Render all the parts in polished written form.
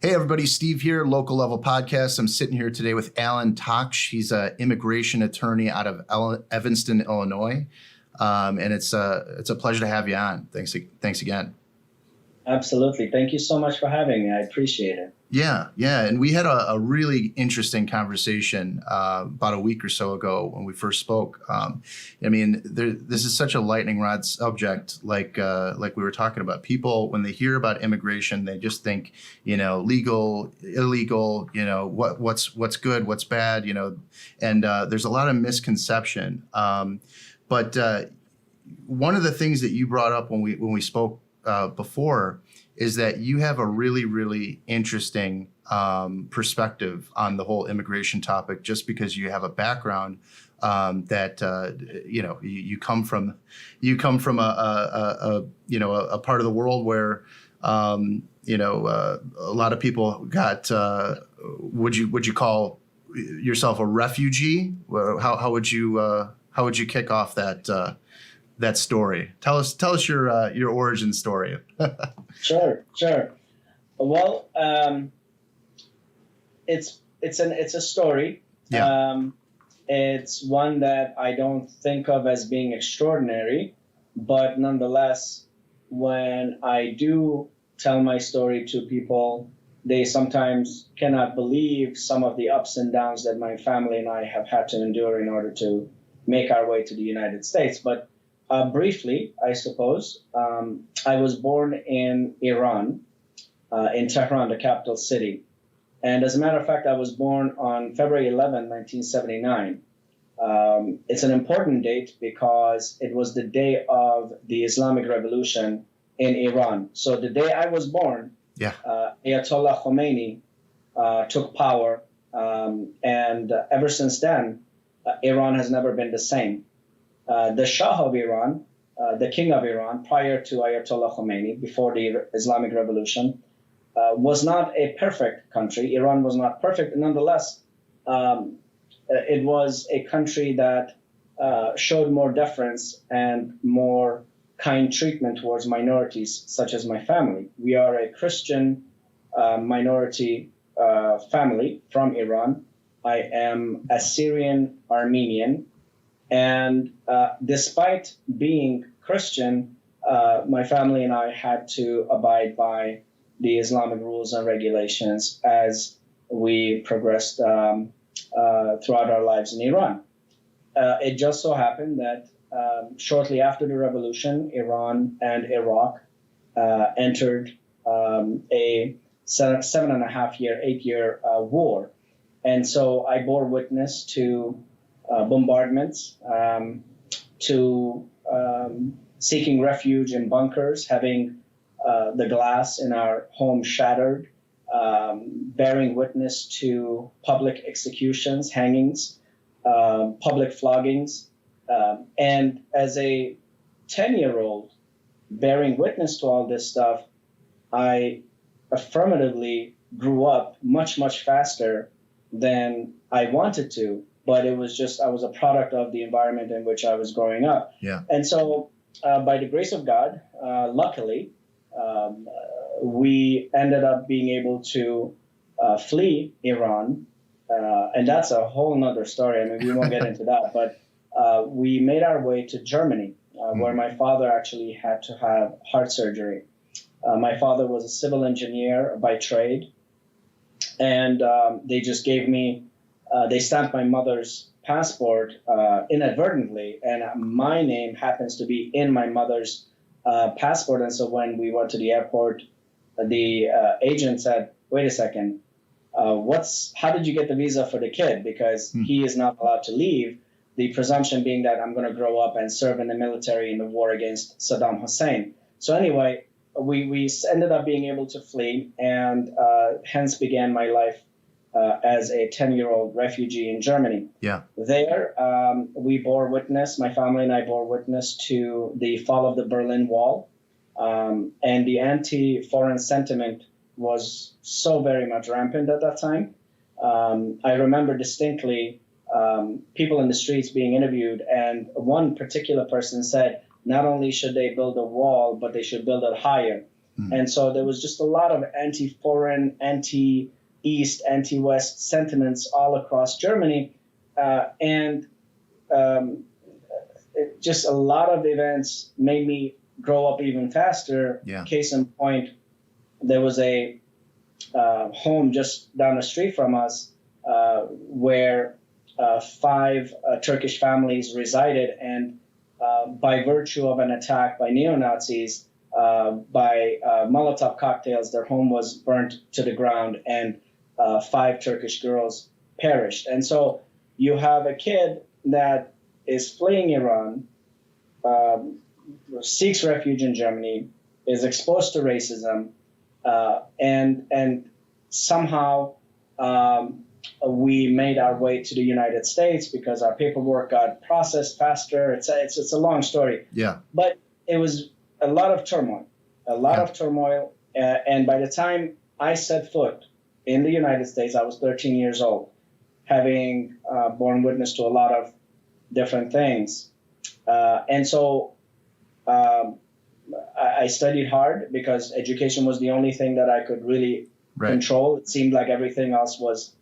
Hey, everybody. Steve here, Local Level Podcast. I'm sitting here today with Alen Takhsh. He's an immigration attorney out of Evanston, Illinois. And it's a pleasure to have you on. Thanks again. Absolutely. Thank you so much for having me. I appreciate it. Yeah. And we had a really interesting conversation about a week or so ago when we first spoke. This is such a lightning rod subject, like we were talking about. People, when they hear about immigration, they just think, legal, illegal, what's good, what's bad, and there's a lot of misconception. But one of the things that you brought up when we spoke before is that you have a really, really interesting perspective on the whole immigration topic, just because you have a background that you come from a part of the world where a lot of people got would you call yourself a refugee? How would you kick off that story? Tell us your origin story. Sure. Well, it's a story. Yeah. It's one that I don't think of as being extraordinary, but nonetheless, when I do tell my story to people, they sometimes cannot believe some of the ups and downs that my family and I have had to endure in order to make our way to the United States. But briefly, I suppose, I was born in Iran, in Tehran, the capital city. And as a matter of fact, I was born on February 11, 1979. It's an important date because it was the day of the Islamic Revolution in Iran. So the day I was born, Ayatollah Khomeini took power. And ever since then, Iran has never been the same. The Shah of Iran, the king of Iran, prior to Ayatollah Khomeini, before the Islamic Revolution, was not a perfect country. Iran was not perfect. Nonetheless, it was a country that showed more deference and more kind treatment towards minorities, such as my family. We are a Christian minority family from Iran. I am Assyrian Armenian. And despite being Christian, my family and I had to abide by the Islamic rules and regulations as we progressed throughout our lives in Iran. It just so happened that shortly after the revolution, Iran and Iraq entered a 8-year war. And so I bore witness to bombardments, to seeking refuge in bunkers, having the glass in our home shattered, bearing witness to public executions, hangings, public floggings. And as a 10-year-old bearing witness to all this stuff, I affirmatively grew up much, much faster than I wanted to. But it was just, I was a product of the environment in which I was growing up. Yeah. And so by the grace of God, luckily, we ended up being able to flee Iran. And that's a whole nother story. I mean, we won't get into that. But we made our way to Germany, where my father actually had to have heart surgery. My father was a civil engineer by trade. And they just gave me, they stamped my mother's passport inadvertently, and my name happens to be in my mother's passport. And so when we went to the airport, the agent said, "Wait a second, how did you get the visa for the kid? Because he is not allowed to leave." The presumption being that I'm going to grow up and serve in the military in the war against Saddam Hussein. So anyway, we ended up being able to flee, and hence began my life as a 10-year-old refugee in Germany. Yeah. There, we bore witness, my family and I bore witness to the fall of the Berlin Wall. And the anti-foreign sentiment was so very much rampant at that time. I remember distinctly people in the streets being interviewed, and one particular person said, not only should they build a wall, but they should build it higher. And so there was just a lot of anti-foreign, anti-East, anti-West sentiments all across Germany. And just a lot of events made me grow up even faster. Yeah. Case in point, there was a home just down the street from us where 5 Turkish families resided, and by virtue of an attack by neo-Nazis, by Molotov cocktails, their home was burnt to the ground, and 5 Turkish girls perished. And so you have a kid that is fleeing Iran, seeks refuge in Germany, is exposed to racism, and somehow we made our way to the United States because our paperwork got processed faster. It's a long story. Yeah. But it was a lot of turmoil, and by the time I set foot in the United States, I was 13 years old, having borne witness to a lot of different things. And so I studied hard because education was the only thing that I could really control. It seemed like everything else was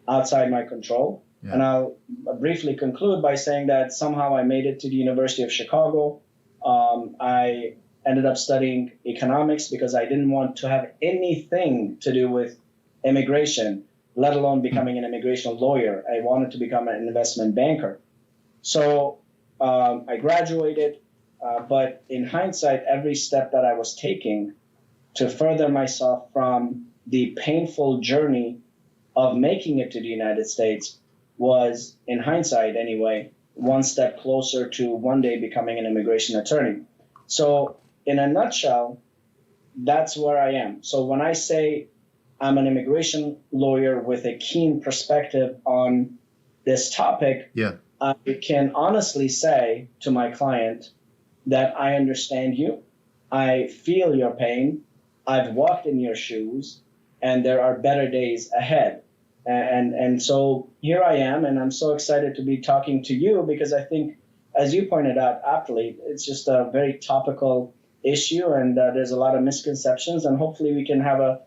outside my control. Yeah. And I'll briefly conclude by saying that somehow I made it to the University of Chicago. I ended up studying economics because I didn't want to have anything to do with immigration, let alone becoming an immigration lawyer. I wanted to become an investment banker. So I graduated, but in hindsight, every step that I was taking to further myself from the painful journey of making it to the United States was, in hindsight anyway, one step closer to one day becoming an immigration attorney. So in a nutshell, that's where I am. So when I say I'm an immigration lawyer with a keen perspective on this topic, I can honestly say to my client that I understand you, I feel your pain, I've walked in your shoes, and there are better days ahead. And so here I am, and I'm so excited to be talking to you because I think, as you pointed out aptly, it's just a very topical issue, and there's a lot of misconceptions, and hopefully we can have a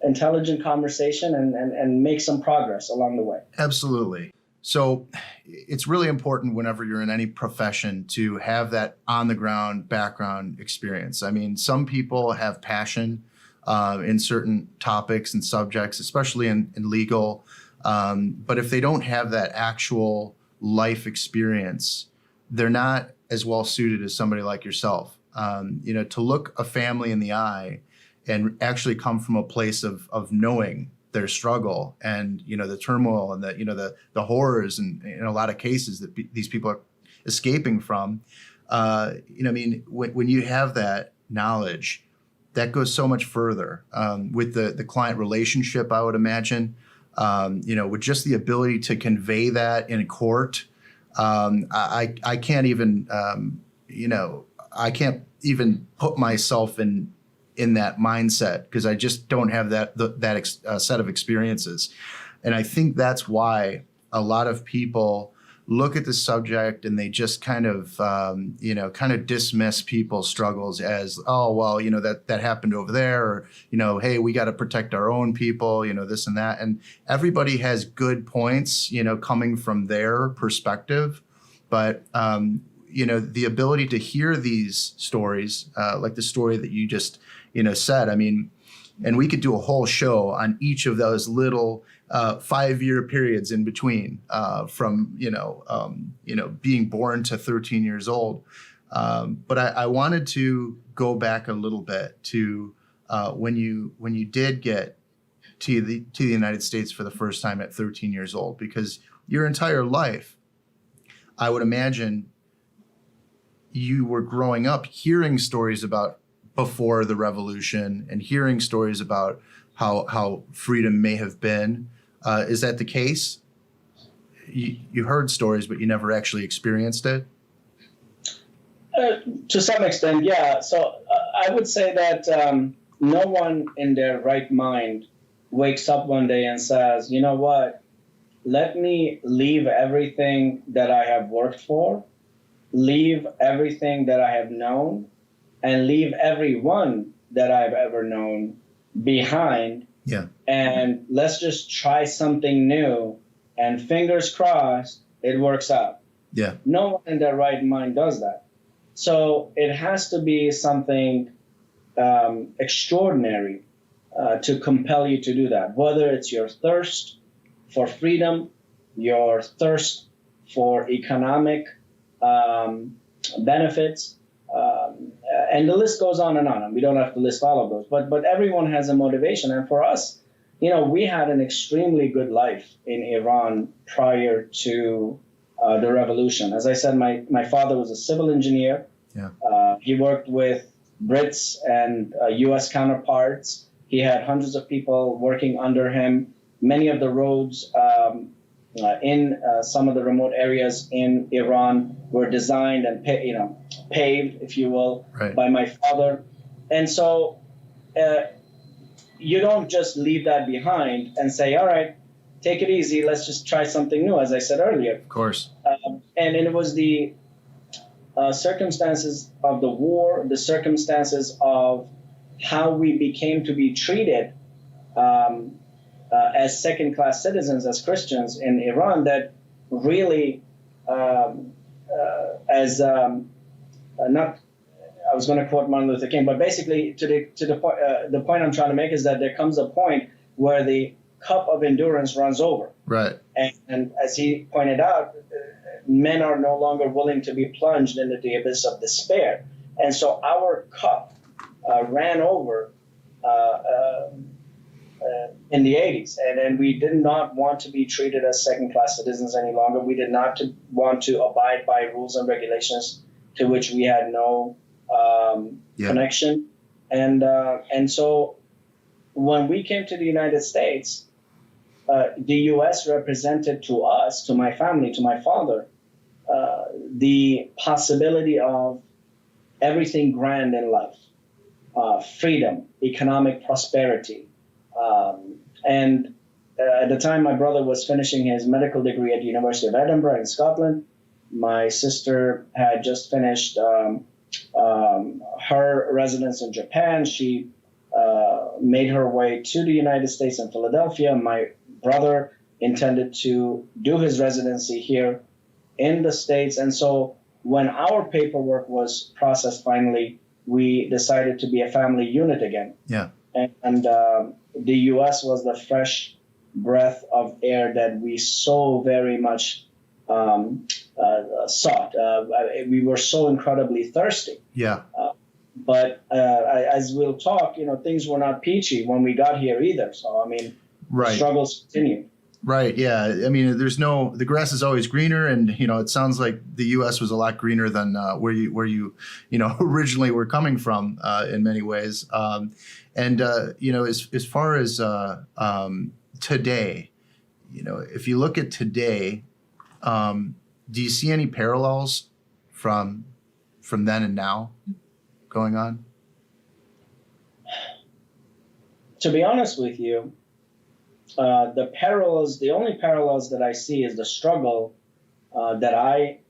intelligent conversation and make some progress along the way. Absolutely. So it's really important whenever you're in any profession to have that on the ground background experience. I mean, some people have passion in certain topics and subjects, especially in legal. But if they don't have that actual life experience, they're not as well suited as somebody like yourself. To look a family in the eye and actually come from a place of knowing their struggle and, the turmoil and the horrors and in a lot of cases that these people are escaping from, when you have that knowledge, that goes so much further with the client relationship, I would imagine, with just the ability to convey that in court. I can't even, I can't even put myself in that mindset because I just don't have that set of experiences. And I think that's why a lot of people look at the subject and they just kind of dismiss people's struggles as, oh, well, that happened over there, or, hey, we got to protect our own people, this and that. And everybody has good points, coming from their perspective. But, the ability to hear these stories, like the story that you just, said, and we could do a whole show on each of those little 5-year periods in between, from being born to 13 years old. But I wanted to go back a little bit to when you did get to the United States for the first time at 13 years old, because your entire life, I would imagine, you were growing up hearing stories about before the revolution and hearing stories about how freedom may have been. Is that the case? You heard stories, but you never actually experienced it? To some extent, yeah. So I would say that no one in their right mind wakes up one day and says, you know what, let me leave everything that I have worked for, leave everything that I have known, and leave everyone that I've ever known behind. Yeah. And let's just try something new, and fingers crossed it works out. Yeah. No one in their right mind does that. So it has to be something extraordinary to compel you to do that, whether it's your thirst for freedom, your thirst for economic benefits, and the list goes on and on. And we don't have to list all of those, but everyone has a motivation. And for us, we had an extremely good life in Iran prior to the revolution. As I said, my father was a civil engineer. Yeah. He worked with Brits and U.S. counterparts. He had hundreds of people working under him. Many of the roads in some of the remote areas in Iran were designed and paved, if you will, right, by my father. And so you don't just leave that behind and say, all right, take it easy, let's just try something new, as I said earlier. Of course. And it was the circumstances of the war, the circumstances of how we became to be treated as second-class citizens, as Christians in Iran, that really, not, I was going to quote Martin Luther King, but basically the point I'm trying to make is that there comes a point where the cup of endurance runs over. Right. And as he pointed out, men are no longer willing to be plunged into the abyss of despair. And so our cup ran over in the 80s. And we did not want to be treated as second-class citizens any longer. We did not want to abide by rules and regulations to which we had no connection. And so when we came to the United States, the U.S. represented to us, to my family, to my father, the possibility of everything grand in life, freedom, economic prosperity. And at the time, my brother was finishing his medical degree at the University of Edinburgh in Scotland. My sister had just finished her residence in Japan. She made her way to the United States in Philadelphia. My brother intended to do his residency here in the States. And so when our paperwork was processed finally, we decided to be a family unit again. Yeah. And the U.S. was the fresh breath of air that we so very much sought. We were so incredibly thirsty. Yeah. But as we'll talk, things were not peachy when we got here either. So, I mean, right, the struggles continue. Right. Yeah. I mean, the grass is always greener, and it sounds like the U.S. was a lot greener than where you originally were coming from in many ways. As far as today, if you look at today, do you see any parallels from then and now going on? To be honest with you, the only parallels that I see is the struggle that I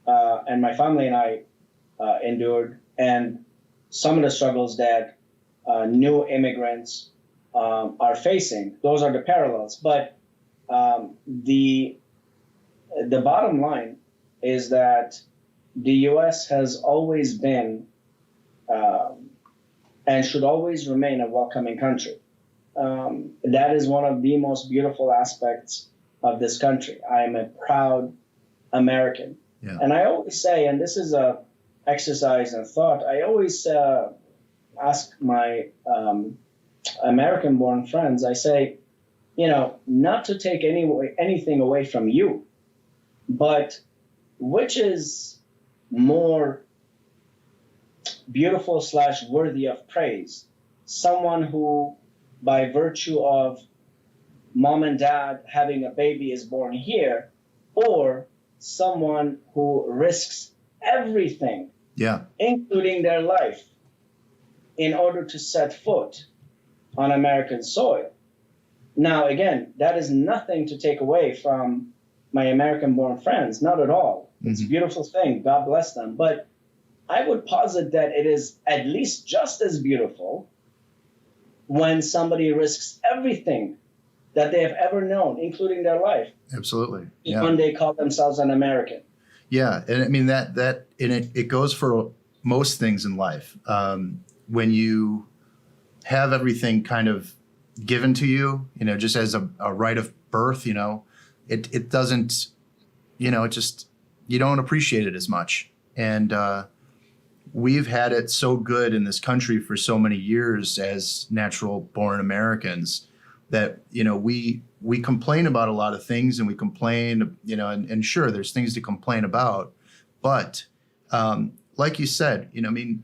and my family and I endured, and some of the struggles that new immigrants are facing. Those are the parallels. But the bottom line is that the U.S. has always been and should always remain a welcoming country. That is one of the most beautiful aspects of this country. I am a proud American. Yeah. And I always say, and this is a exercise in thought, I always ask my American-born friends, I say, not to take anything away from you, but which is more beautiful / worthy of praise? Someone who, by virtue of mom and dad having a baby, is born here, or someone who risks everything, including their life, in order to set foot on American soil. Now, again, that is nothing to take away from my American-born friends, not at all. It's a beautiful thing. God bless them. But I would posit that it is at least just as beautiful when somebody risks everything that they have ever known, including their life. Absolutely. Yeah. When they call themselves an American. Yeah, and I mean that and it goes for most things in life. When you have everything kind of given to you, just as a right of birth, it doesn't, it just, you don't appreciate it as much. And we've had it so good in this country for so many years as natural born Americans that, we complain about a lot of things, and we complain, and sure, there's things to complain about. But like you said, I mean,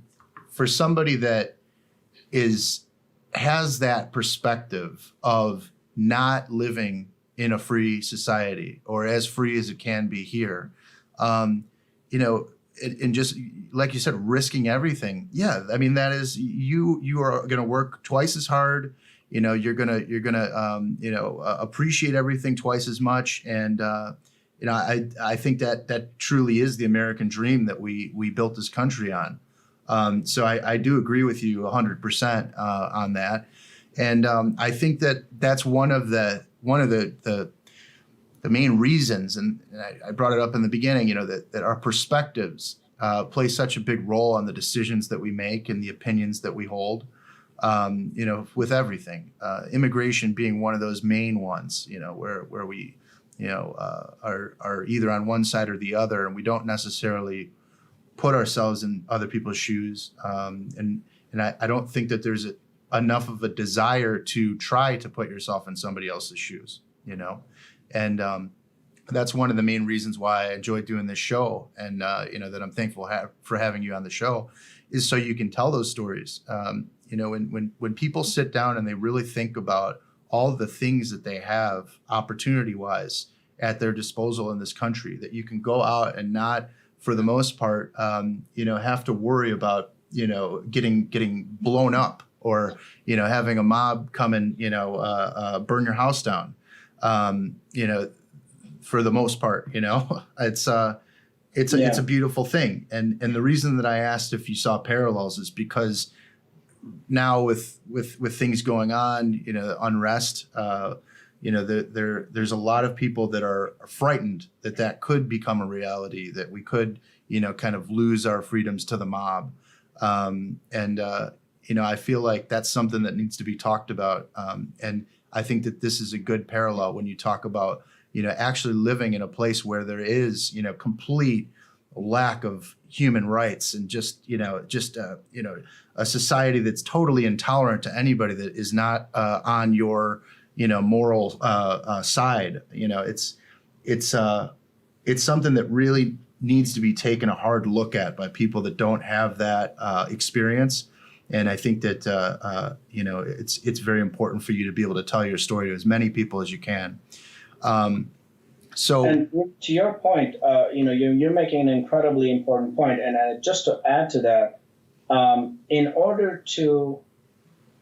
for somebody that has that perspective of not living in a free society, or as free as it can be here, and just like you said, risking everything. Yeah, I mean, that is, you are going to work twice as hard. You're gonna appreciate everything twice as much. And I think that truly is the American dream that we built this country on. So I do agree with you 100% on that. And I think that's one of the main reasons, and I brought it up in the beginning, that our perspectives play such a big role on the decisions that we make and the opinions that we hold. With everything, immigration being one of those main ones, where we, are either on one side or the other, and we don't necessarily put ourselves in other people's shoes. And I don't think that there's enough of a desire to try to put yourself in somebody else's shoes, and that's one of the main reasons why I enjoy doing this show, and that I'm thankful for having you on the show, is so you can tell those stories. When people sit down and they really think about all of the things that they have opportunity-wise at their disposal in this country, that you can go out and not, for the most part, have to worry about, getting blown up, or, having a mob come and, burn your house down. For the most part, it's a beautiful thing. And the reason that I asked if you saw parallels is because now with things going on, unrest, there's a lot of people that are frightened that could become a reality, that we could, kind of lose our freedoms to the mob. I feel like that's something that needs to be talked about. And I think that this is a good parallel when you talk about, actually living in a place where there is, complete lack of human rights, and just a society that's totally intolerant to anybody that is not on your moral side. It's something that really needs to be taken a hard look at by people that don't have that experience. And I think that it's very important for you to be able to tell your story to as many people as you can. And to your point, you're making an incredibly important point. And just to add to that, in order to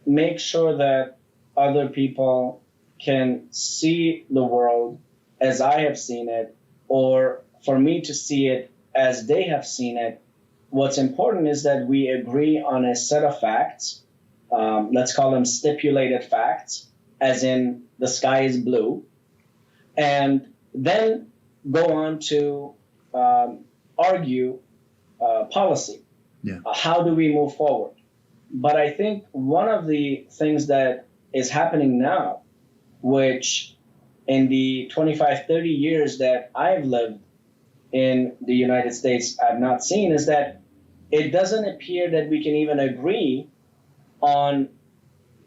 make sure that other people can see the world as I have seen it, or for me to see it as they have seen it, what's important is that we agree on a set of facts. Let's call them stipulated facts, as in the sky is blue, and then go on to argue policy. Yeah. How do we move forward? But I think one of the things that is happening now, which in the 25, 30 years that I've lived in the United States, I've not seen, is that it doesn't appear that we can even agree on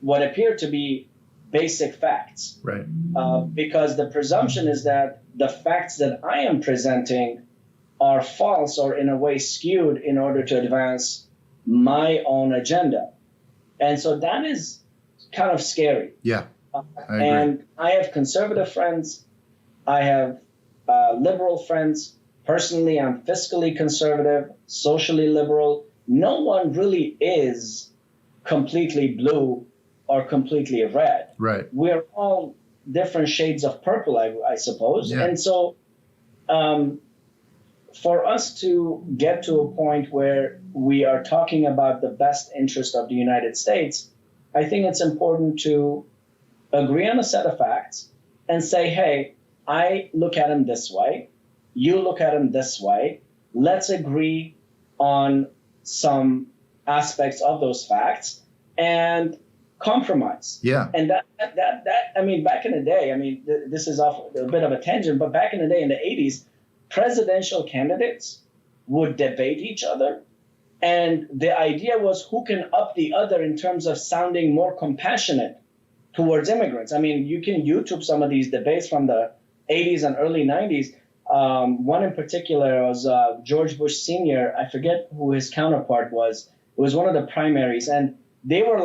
what appear to be basic facts. Right. Because the presumption is that the facts that I am presenting are false, or in a way skewed, in order to advance my own agenda. And so that is kind of scary. Yeah. And I have conservative friends. I have liberal friends. Personally, I'm fiscally conservative, socially liberal. No one really is completely blue or completely red. Right. We're all different shades of purple, I suppose. Yeah. And so for us to get to a point where we are talking about the best interest of the United States, I think it's important to agree on a set of facts and say, hey, I look at them this way, you look at them this way, let's agree on some aspects of those facts and compromise. Yeah. And that I mean, back in the day, I mean, this is off a bit of a tangent, but back in the day in the 80s, presidential candidates would debate each other. And the idea was who can up the other in terms of sounding more compassionate towards immigrants. I mean, you can YouTube some of these debates from the 80s and early 90s. One in particular was George Bush Sr. I forget who his counterpart was. It was one of the primaries, and they were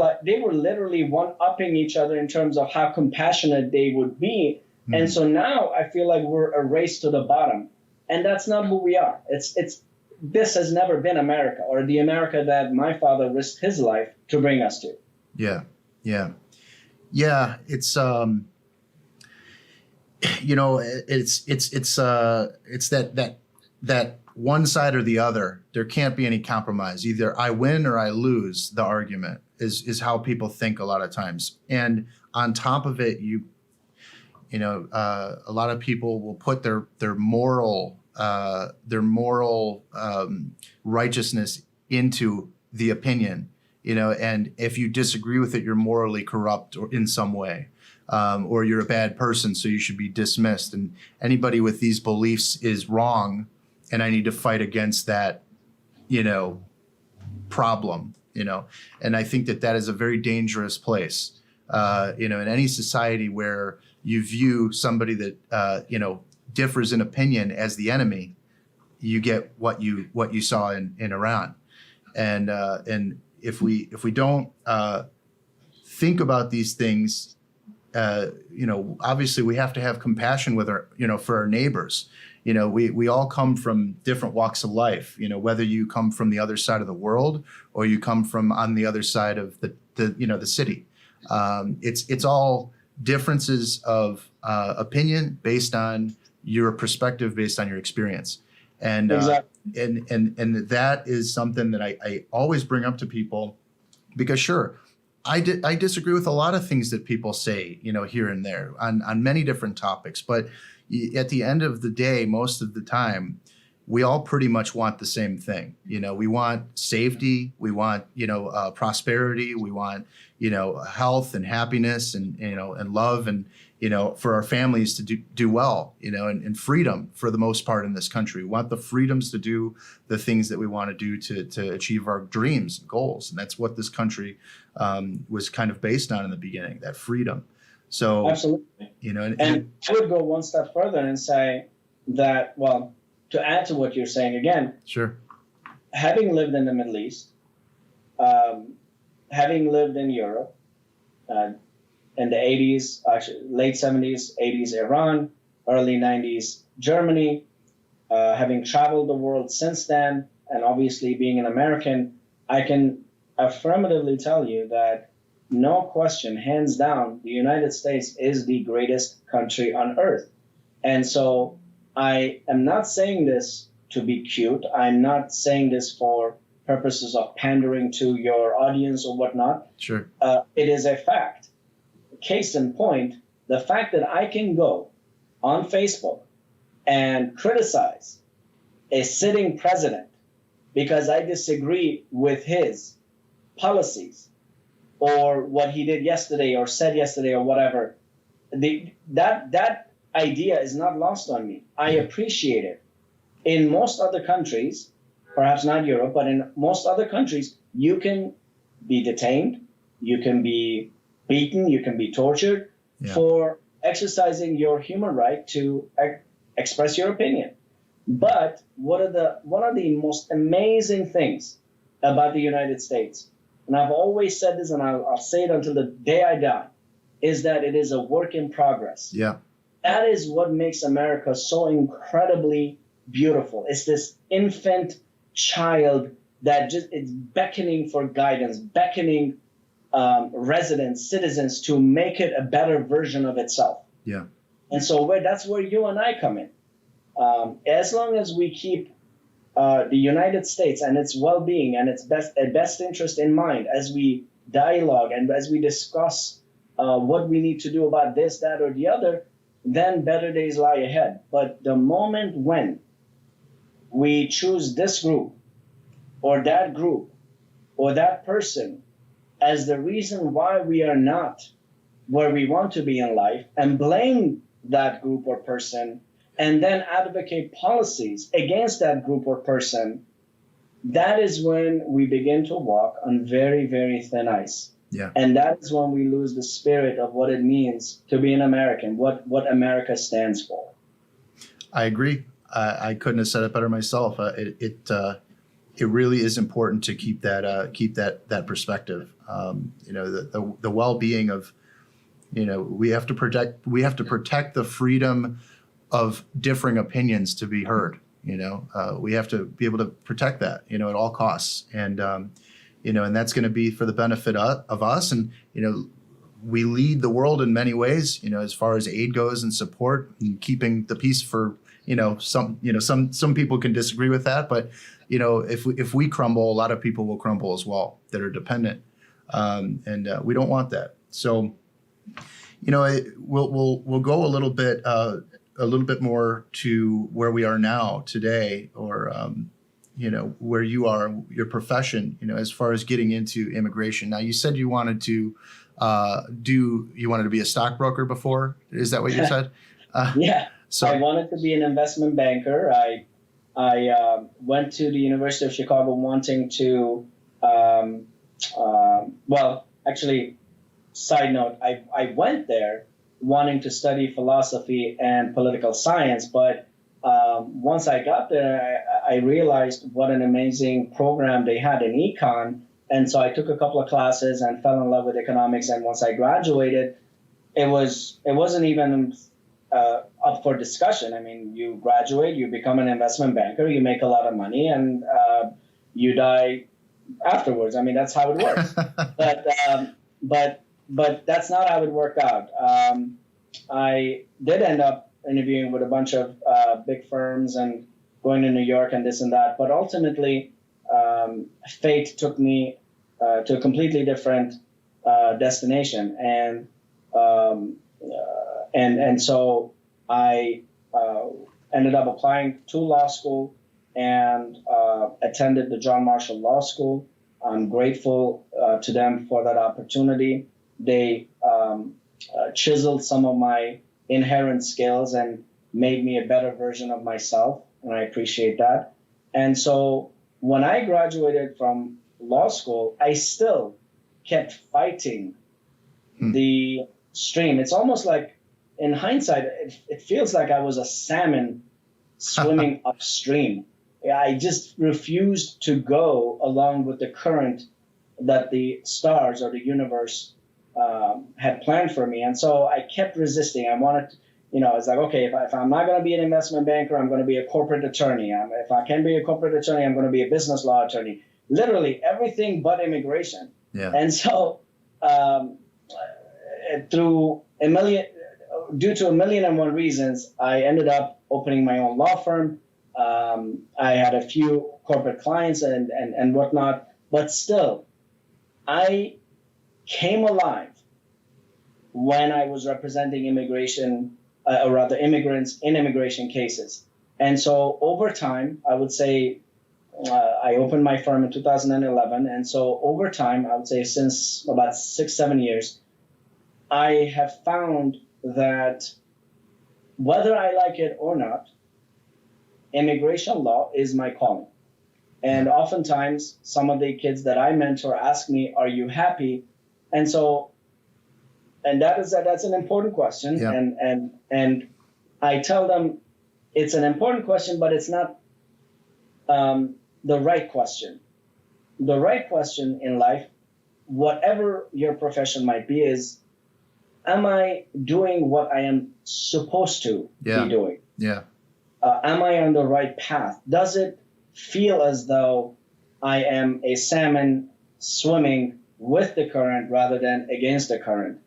literally one-upping each other in terms of how compassionate they would be. Mm-hmm. And so now I feel like we're a race to the bottom, and that's not who we are. This has never been America, or the America that my father risked his life to bring us to. Yeah. It's it's that one side or the other. There can't be any compromise. Either I win or I lose. The argument is how people think a lot of times. And on top of it, a lot of people will put their moral righteousness into the opinion. And if you disagree with it, you're morally corrupt or in some way, or you're a bad person, so you should be dismissed. And anybody with these beliefs is wrong, and I need to fight against that, problem. And I think that is a very dangerous place. In any society where you view somebody that differs in opinion as the enemy, you get what you saw in Iran, and if we don't think about these things, obviously we have to have compassion with our, for our neighbors. We all come from different walks of life, whether you come from the other side of the world or you come from on the other side of the city. It's all differences of opinion based on your perspective, based on your experience. And exactly. And that is something that I always bring up to people, because sure, I disagree with a lot of things that people say, here and there on many different topics. But at the end of the day, most of the time, we all pretty much want the same thing. We want safety, we want prosperity, we want health and happiness and love and for our families to do well, and freedom for the most part in this country. We want the freedoms to do the things that we want to do to achieve our dreams and goals. And that's what this country was kind of based on in the beginning, that freedom. So, absolutely. And I would go one step further and say that, well, to add to what you're saying again, sure. Having lived in the Middle East, having lived in Europe, in the 80s, actually late 70s, 80s, Iran, early 90s, Germany, having traveled the world since then, and obviously being an American, I can affirmatively tell you that no question, hands down, the United States is the greatest country on earth. And so I am not saying this to be cute. I'm not saying this for purposes of pandering to your audience or whatnot. Sure. It is a fact. Case in point, the fact that I can go on Facebook and criticize a sitting president because I disagree with his policies or what he did yesterday or said yesterday or whatever, that idea is not lost on me. I appreciate it. In most other countries, perhaps not Europe, but in most other countries, you can be detained, you can be beaten, you can be tortured for exercising your human right to express your opinion. But one of the most amazing things about the United States, and I've always said this and I'll say it until the day I die, is that it is a work in progress. Yeah. That is what makes America so incredibly beautiful. It's this infant child that just is beckoning for guidance, beckoning residents, citizens to make it a better version of itself. Yeah. And so that's where you and I come in. As long as we keep the United States and its well-being and its best interest in mind as we dialogue and as we discuss what we need to do about this, that, or the other, then better days lie ahead. But the moment when we choose this group or that person as the reason why we are not where we want to be in life and blame that group or person and then advocate policies against that group or person, that is when we begin to walk on very, very thin ice. Yeah. And that is when we lose the spirit of what it means to be an American, what America stands for. I agree. I couldn't have said it better myself. It really is important to keep that perspective. The well-being of, we have to protect the freedom of differing opinions to be heard. We have to be able to protect that, at all costs. And, and that's going to be for the benefit of us. And, we lead the world in many ways, as far as aid goes and support and keeping the peace for, some people can disagree with that. But, if we crumble, a lot of people will crumble as well that are dependent. And we don't want that. So, we'll go a little bit more to where we are now today, or where you are, your profession, as far as getting into immigration. Now, you said you wanted to be a stockbroker before. Is that what you said? Yeah. So I wanted to be an investment banker. I went to the University of Chicago wanting to, actually, side note, I went there wanting to study philosophy and political science, but once I got there, I realized what an amazing program they had in econ, and so I took a couple of classes and fell in love with economics. And once I graduated, it wasn't even up for discussion. I mean, you graduate, you become an investment banker, you make a lot of money, and you die afterwards. I mean, that's how it works. But that's not how it worked out. I did end up interviewing with a bunch of big firms and going to New York and this and that. But ultimately, fate took me to a completely different destination, and so I ended up applying to law school and attended the John Marshall Law School. I'm grateful to them for that opportunity. They chiseled some of my inherent skills and made me a better version of myself, and I appreciate that. And so when I graduated from law school, I still kept fighting the stream. It's almost like, in hindsight, it feels like I was a salmon swimming upstream. I just refused to go along with the current that the stars or the universe had planned for me. And so I kept resisting. I wanted to, it's like, okay, if I'm not going to be an investment banker, I'm going to be a corporate attorney. If I can be a corporate attorney, I'm going to be a business law attorney. Literally everything but immigration. Yeah. And so due to a million and one reasons, I ended up opening my own law firm. I had a few corporate clients and whatnot, but still, I came alive when I was representing immigration, or rather immigrants in immigration cases. And so over time, I would say, I opened my firm in 2011. And so over time, I would say since about 6-7 years, I have found that whether I like it or not, immigration law is my calling. And oftentimes, some of the kids that I mentor ask me, "Are you happy?" And so, that's an important question. Yeah. And I tell them it's an important question, but it's not the right question. The right question in life, whatever your profession might be, is, am I doing what I am supposed to be doing? Yeah. Am I on the right path? Does it feel as though I am a salmon swimming with the current rather than against the current?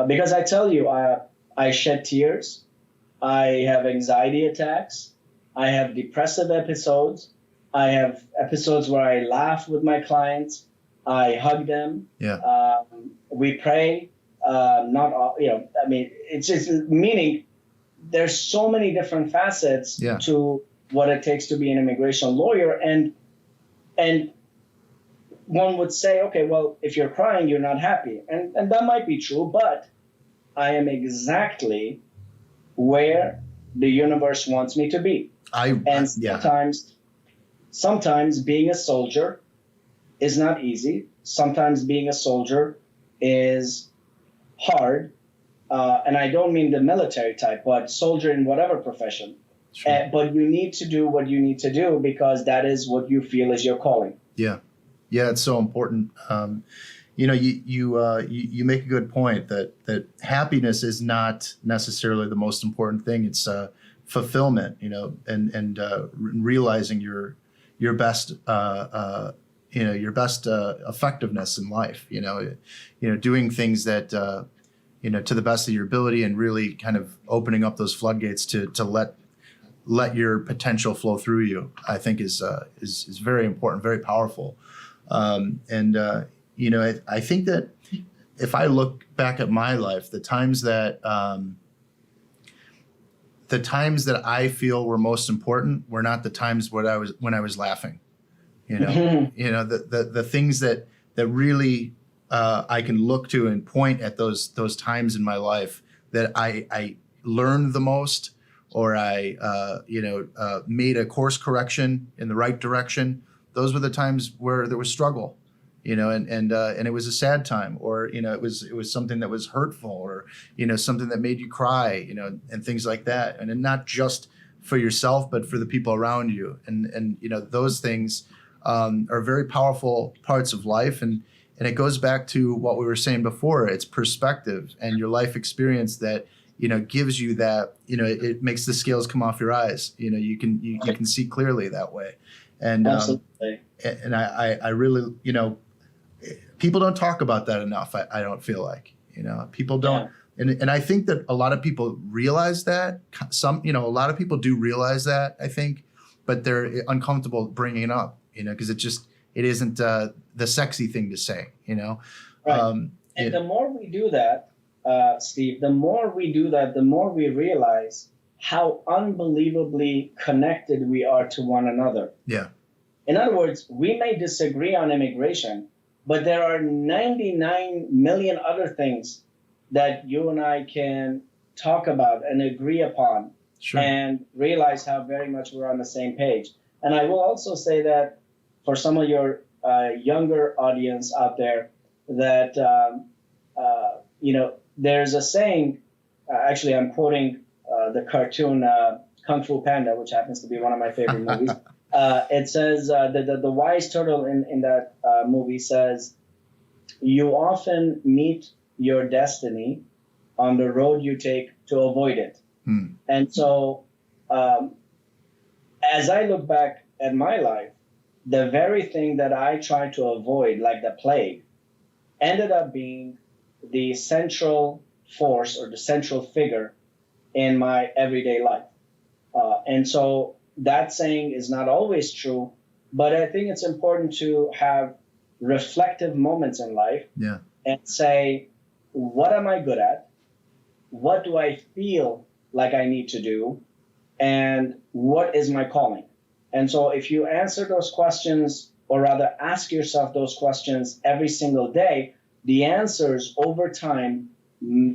Because I tell you, I shed tears. I have anxiety attacks. I have depressive episodes. I have episodes where I laugh with my clients. I hug them. Yeah. We pray. Not all, I mean, it's just meaning there's so many different facets Yeah. to what it takes to be an immigration lawyer. And one would say, okay, well, if you're crying, you're not happy. And that might be true, but I am exactly where the universe wants me to be. And sometimes being a soldier is not easy. Sometimes being a soldier is hard. And I don't mean the military type, but soldier in whatever profession. Sure. But you need to do what you need to do because that is what you feel is your calling. Yeah. Yeah, it's so important. You make a good point that happiness is not necessarily the most important thing. It's fulfillment, and realizing your best effectiveness in life. Doing things that to the best of your ability, and really kind of opening up those floodgates to let your potential flow through you. I think is very important, very powerful. I think that if I look back at my life, the times that I feel were most important were not the times when I was laughing. The things that really I can look to and point at those times in my life that I learned the most, or I made a course correction in the right direction. Those were the times where there was struggle, and it was a sad time, or it was something that was hurtful, or something that made you cry, and things like that, and not just for yourself but for the people around you, and those things are very powerful parts of life, and it goes back to what we were saying before. It's perspective and your life experience that gives you that, it makes the scales come off your eyes. You can see clearly that way. And and I really, people don't talk about that enough. I don't feel like, people don't. Yeah. And I think that a lot of people realize that. A lot of people do realize that, I think, but they're uncomfortable bringing it up, because it isn't the sexy thing to say, Right. And the more we do that, Steve, the more we do that, the more we realize how unbelievably connected we are to one another. Yeah. In other words, we may disagree on immigration, but there are 99 million other things that you and I can talk about and agree upon. Sure. And realize how very much we're on the same page. And I will also say that for some of your younger audience out there, that there's a saying. Actually, I'm quoting the cartoon Kung Fu Panda, which happens to be one of my favorite movies. It says the wise turtle in that movie says, "You often meet your destiny on the road you take to avoid it." And so, as I look back at my life, the very thing that I tried to avoid, like the plague, ended up being the central force or the central figure in my everyday life. And so that saying is not always true, but I think it's important to have reflective moments in life. Yeah. And say, what am I good at? What do I feel like I need to do? And what is my calling? And so if you answer those questions, or rather ask yourself those questions every single day, the answers over time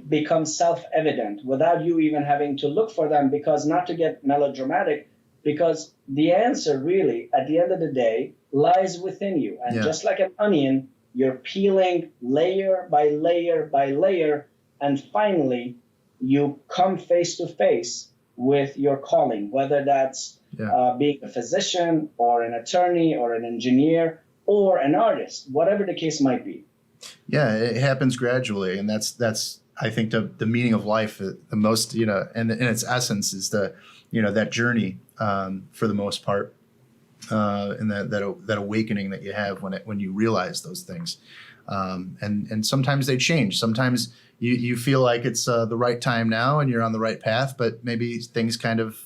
become self-evident without you even having to look for them, because, not to get melodramatic, because the answer really, at the end of the day, lies within you. And just like an onion, you're peeling layer by layer by layer, and finally you come face to face with your calling, whether that's being a physician or an attorney or an engineer or an artist, whatever the case might be. Yeah, it happens gradually, and that's I think the meaning of life, the most, and in its essence is that journey for the most part, and that awakening that you have when you realize those things, and sometimes they change. Sometimes you feel like it's the right time now and you're on the right path, but maybe things kind of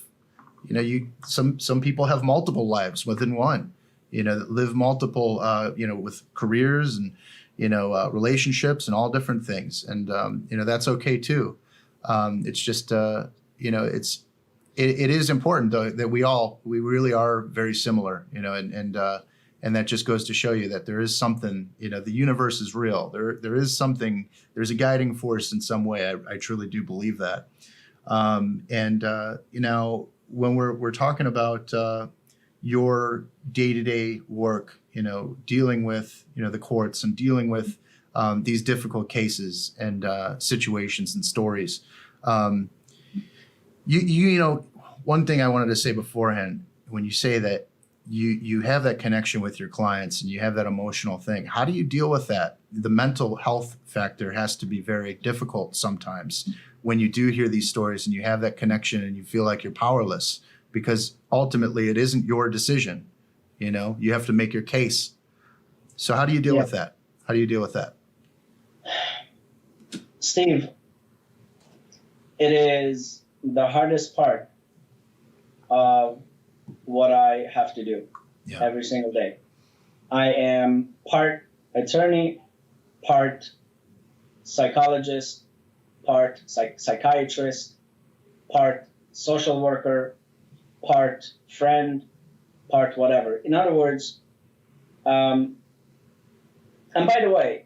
some people have multiple lives within one, that live multiple, with careers and, relationships and all different things. And, that's okay too. It's just, it is important though that we really are very similar, and that just goes to show you that there is something, the universe is real. There is something, there's a guiding force in some way. I truly do believe that. When we're talking about your day-to-day work, dealing with, the courts and dealing with these difficult cases and situations and stories. One thing I wanted to say beforehand, when you say that you have that connection with your clients and you have that emotional thing, how do you deal with that? The mental health factor has to be very difficult sometimes when you do hear these stories and you have that connection and you feel like you're powerless, because ultimately it isn't your decision. You have to make your case. So how do you deal with that? How do you deal with that? Steve, it is the hardest part of what I have to do every single day. I am part attorney, part psychologist, part psychiatrist, part social worker, part friend, part whatever. In other words, and by the way,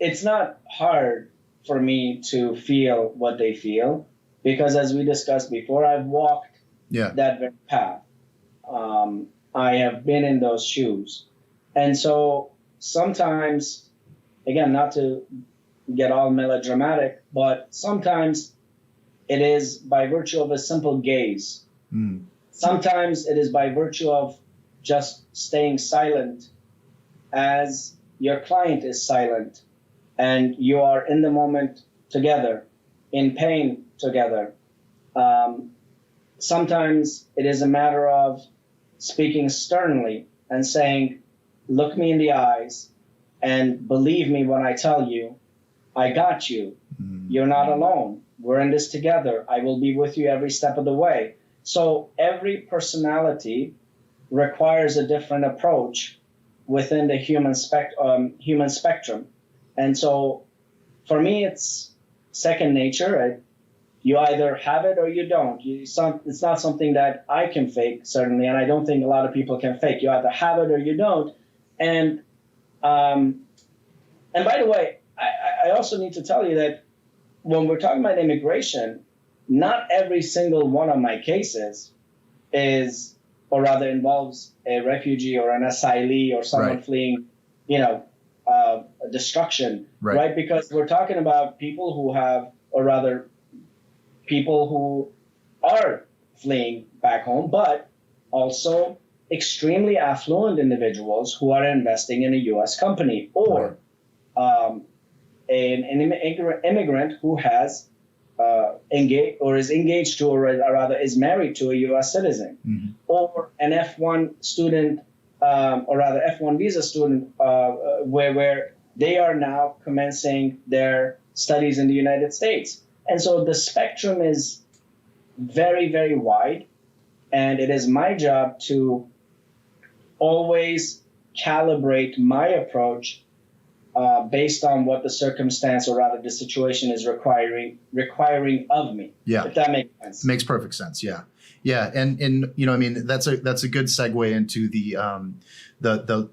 it's not hard for me to feel what they feel, because as we discussed before, I've walked that very path. I have been in those shoes. And so sometimes, again, not to get all melodramatic, but sometimes it is by virtue of a simple gaze. Sometimes it is by virtue of just staying silent as your client is silent and you are in the moment together, in pain together. Sometimes it is a matter of speaking sternly and saying, look me in the eyes and believe me when I tell you, I got you. You're not alone. We're in this together. I will be with you every step of the way. So every personality requires a different approach within the human spectrum. And so for me, it's second nature. You either have it or you don't. It's not something that I can fake, certainly, and I don't think a lot of people can fake. You either have it or you don't. And by the way, I also need to tell you that when we're talking about immigration, not every single one of my cases is, or rather involves a refugee or an asylee or someone fleeing, destruction, right? Because we're talking about people who have, or rather people who are fleeing back home, but also extremely affluent individuals who are investing in a U.S. company, or an immigrant who has engaged or is engaged to, or rather is married to a U.S. citizen, or an F1 student, or rather F1 visa student, where they are now commencing their studies in the United States. And so the spectrum is very, very wide, and it is my job to always calibrate my approach based on what the circumstance, or rather the situation, is requiring of me. Yeah, if that makes sense. Makes perfect sense. Yeah, and that's a good segue into the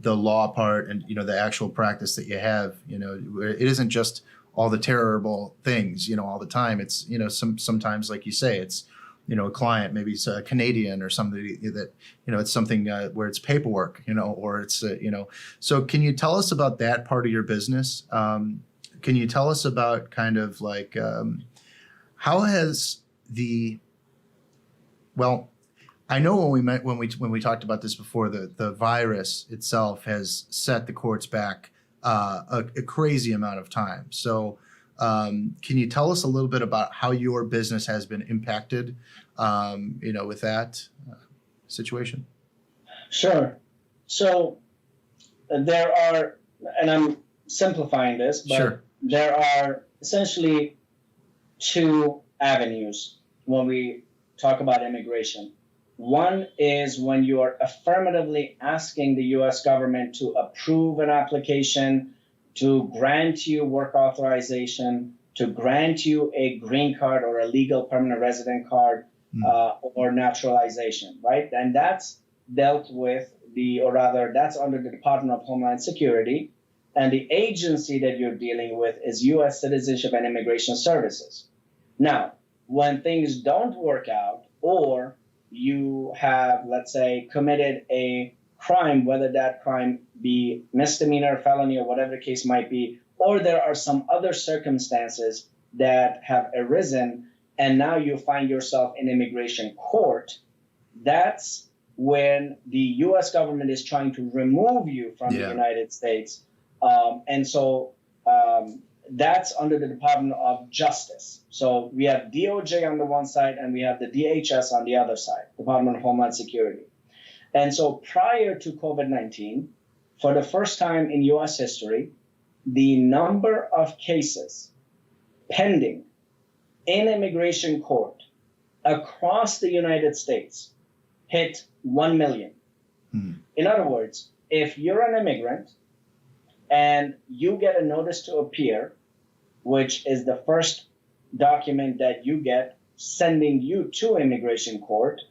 law part and the actual practice that you have. It isn't just all the terrible things all the time. It's sometimes, like you say, it's a client, maybe it's a Canadian or somebody that, it's something where it's paperwork, or it's, so can you tell us about that part of your business? Can you tell us about kind of like, how has I know when we talked about this before, the virus itself has set the courts back a crazy amount of time. So can you tell us a little bit about how your business has been impacted, with that situation? Sure. So there are, and I'm simplifying this, but there are essentially two avenues when we talk about immigration. One is when you are affirmatively asking the US government to approve an application, to grant you work authorization, to grant you a green card or a legal permanent resident card, or naturalization, right? And that's dealt with that's under the Department of Homeland Security. And the agency that you're dealing with is US Citizenship and Immigration Services. Now, when things don't work out, or you have, let's say, committed a crime, whether that crime be misdemeanor, felony, or whatever the case might be, or there are some other circumstances that have arisen, and now you find yourself in immigration court, that's when the U.S. government is trying to remove you from the United States. And so that's under the Department of Justice. So we have DOJ on the one side, and we have the DHS on the other side, Department of Homeland Security. And so prior to COVID-19, for the first time in U.S. history, the number of cases pending in immigration court across the United States hit 1 million. In other words, if you're an immigrant and you get a notice to appear, which is the first document that you get sending you to immigration court,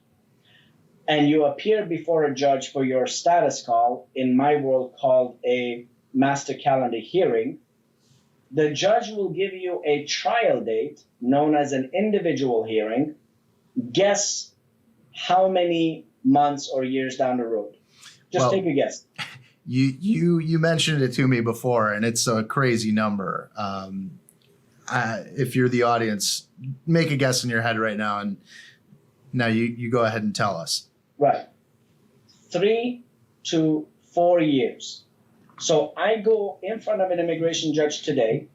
and you appear before a judge for your status call, in my world called a master calendar hearing, the judge will give you a trial date known as an individual hearing. Guess how many months or years down the road? Just take a guess. You mentioned it to me before, and it's a crazy number. If you're the audience, make a guess in your head right now, and now you go ahead and tell us. Right. 3 to 4 years. So I go in front of an immigration judge today,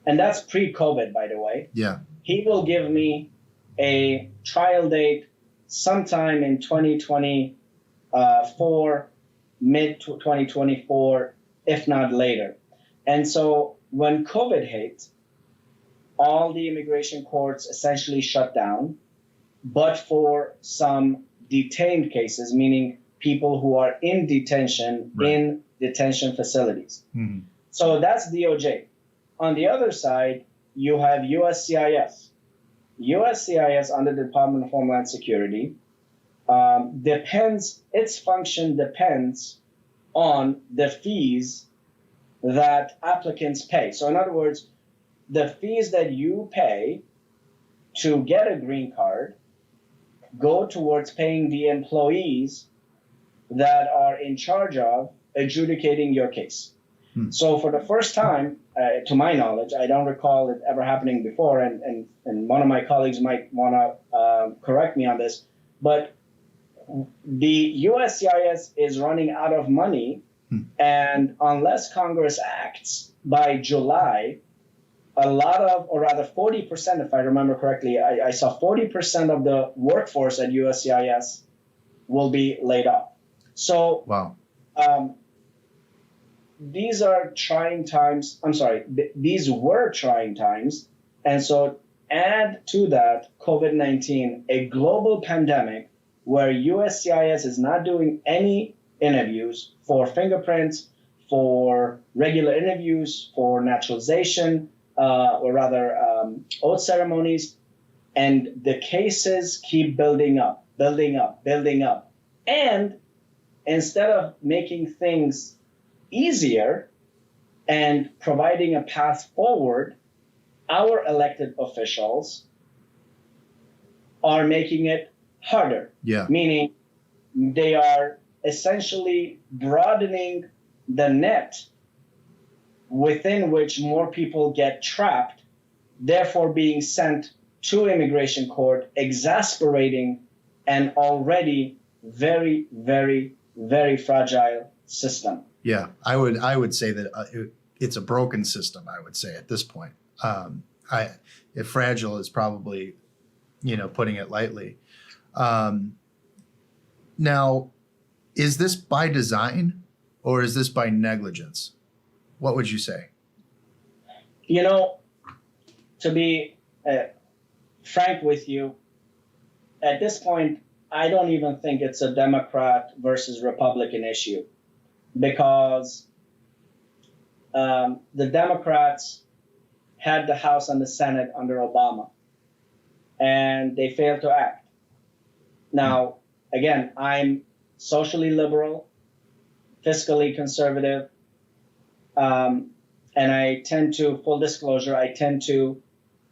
and that's pre-COVID, by the way. Yeah. He will give me a trial date sometime in 2024, mid-2024, if not later. And so when COVID hit, all the immigration courts essentially shut down, but for some detained cases, meaning people who are in detention, in detention facilities. So that's DOJ. On the other side, you have USCIS. USCIS under the Department of Homeland Security its function depends on the fees that applicants pay. So in other words, the fees that you pay to get a green card go towards paying the employees that are in charge of adjudicating your case. So for the first time, to my knowledge, I don't recall it ever happening before, and one of my colleagues might want to correct me on this, but the USCIS is running out of money, and unless Congress acts by July, a lot of, or rather 40%, if I remember correctly, I saw 40% of the workforce at USCIS will be laid off. So these are trying times. These were trying times. And so add to that COVID-19, a global pandemic where USCIS is not doing any interviews for fingerprints, for regular interviews, for naturalization, or rather oath ceremonies. And the cases keep building up. And instead of making things easier and providing a path forward, our elected officials are making it harder. Meaning they are essentially broadening the net within which more people get trapped, therefore being sent to immigration court, exasperating an already very, very, very fragile system. Yeah, I would say that it's a broken system. I would say at this point, if fragile is probably, putting it lightly. Now, is this by design or is this by negligence? What would you say? To be frank with you, at this point, I don't even think it's a Democrat versus Republican issue, because the Democrats had the House and the Senate under Obama, and they failed to act. Now, again, I'm socially liberal, fiscally conservative, and I tend to, full disclosure, I tend to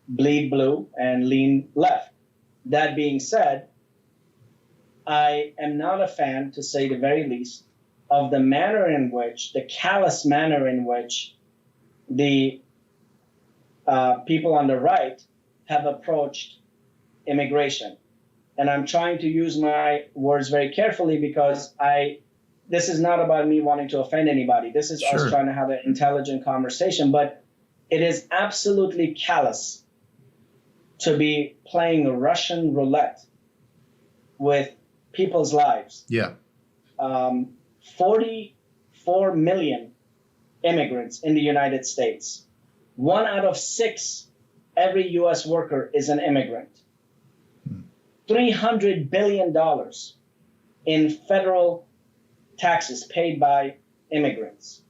bleed blue and lean left. That being said, I am not a fan, to say the very least, of the manner in which, the callous manner in which the people on the right have approached immigration. And I'm trying to use my words very carefully, because this is not about me wanting to offend anybody. This is us trying to have an intelligent conversation, but it is absolutely callous to be playing Russian roulette with people's lives. Yeah. 44 million immigrants in the United States. 1 out of 6, every U.S. worker is an immigrant. $300 billion in federal taxes paid by immigrants.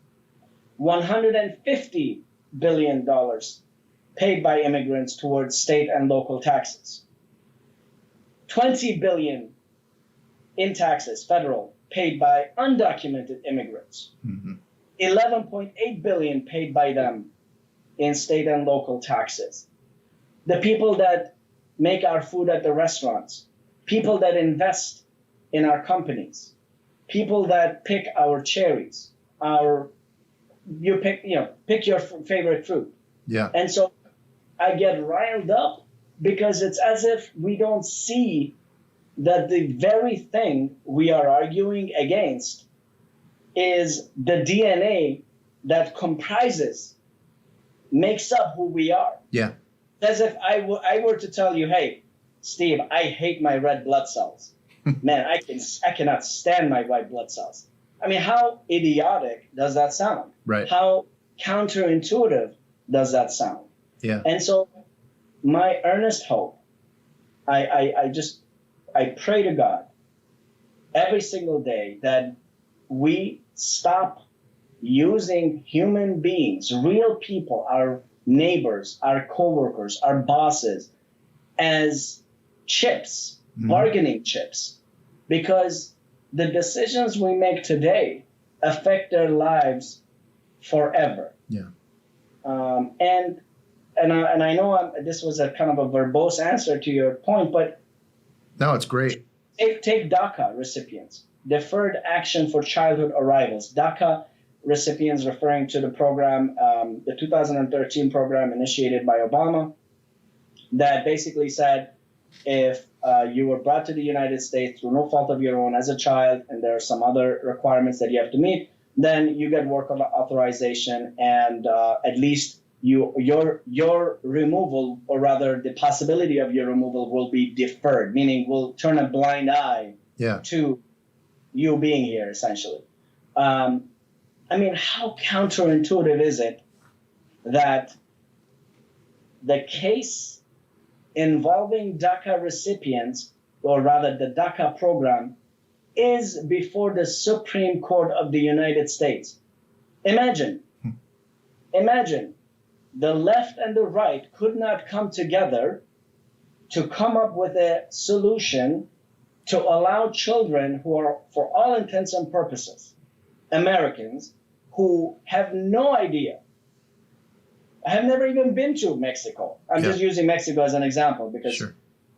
$150 billion paid by immigrants towards state and local taxes. $20 billion in taxes, federal, paid by undocumented immigrants. Mm-hmm. $11.8 billion paid by them in state and local taxes. The people that make our food at the restaurants, people that invest in our companies, people that pick our cherries, pick your favorite fruit. Yeah. And so I get riled up, because it's as if we don't see that the very thing we are arguing against is the DNA that makes up who we are. Yeah. As if I were to tell you, hey, Steve, I hate my red blood cells. Man, I cannot stand my white blood cells. I mean, how idiotic does that sound? Right. How counterintuitive does that sound? Yeah. And so my earnest hope, I pray to God every single day that we stop using human beings, real people, our neighbors, our coworkers, our bosses, as chips, bargaining chips, because the decisions we make today affect their lives forever. Yeah. And I know this was a kind of a verbose answer to your point, but no, it's great. Take DACA recipients, Deferred Action for Childhood Arrivals. DACA recipients, referring to the program, the 2013 program initiated by Obama, that basically said, if you were brought to the United States through no fault of your own as a child, and there are some other requirements that you have to meet, then you get work authorization, and at least your removal, or rather the possibility of your removal, will be deferred, meaning we'll turn a blind eye to you being here, essentially. I mean, how counterintuitive is it that the case involving DACA recipients, or rather the DACA program, is before the Supreme Court of the United States? Imagine the left and the right could not come together to come up with a solution to allow children who are, for all intents and purposes, Americans, who have no idea, have never even been to Mexico. I'm just using Mexico as an example, because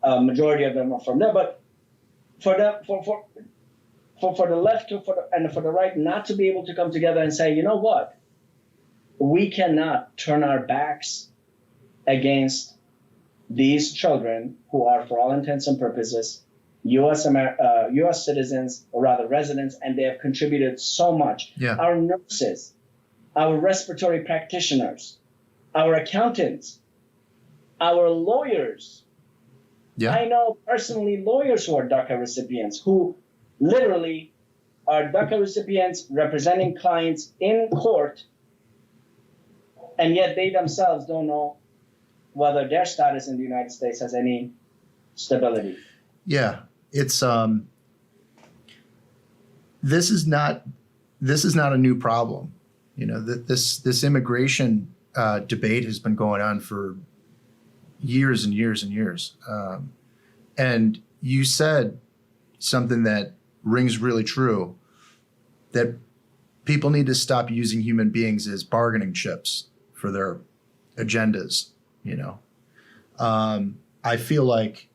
majority of them are from there. But for the left and for the right not to be able to come together and say, you know what, we cannot turn our backs against these children who are, for all intents and purposes, U.S. citizens, or rather residents, and they have contributed so much. Yeah. Our nurses, our respiratory practitioners, our accountants, our lawyers. Yeah. I know personally lawyers who are DACA recipients, who literally are DACA recipients representing clients in court, and yet they themselves don't know whether their status in the United States has any stability. Yeah, it's this is not a new problem. You know, this immigration debate has been going on for years and years and years. And you said something that rings really true, that people need to stop using human beings as bargaining chips for their agendas. You know, I feel like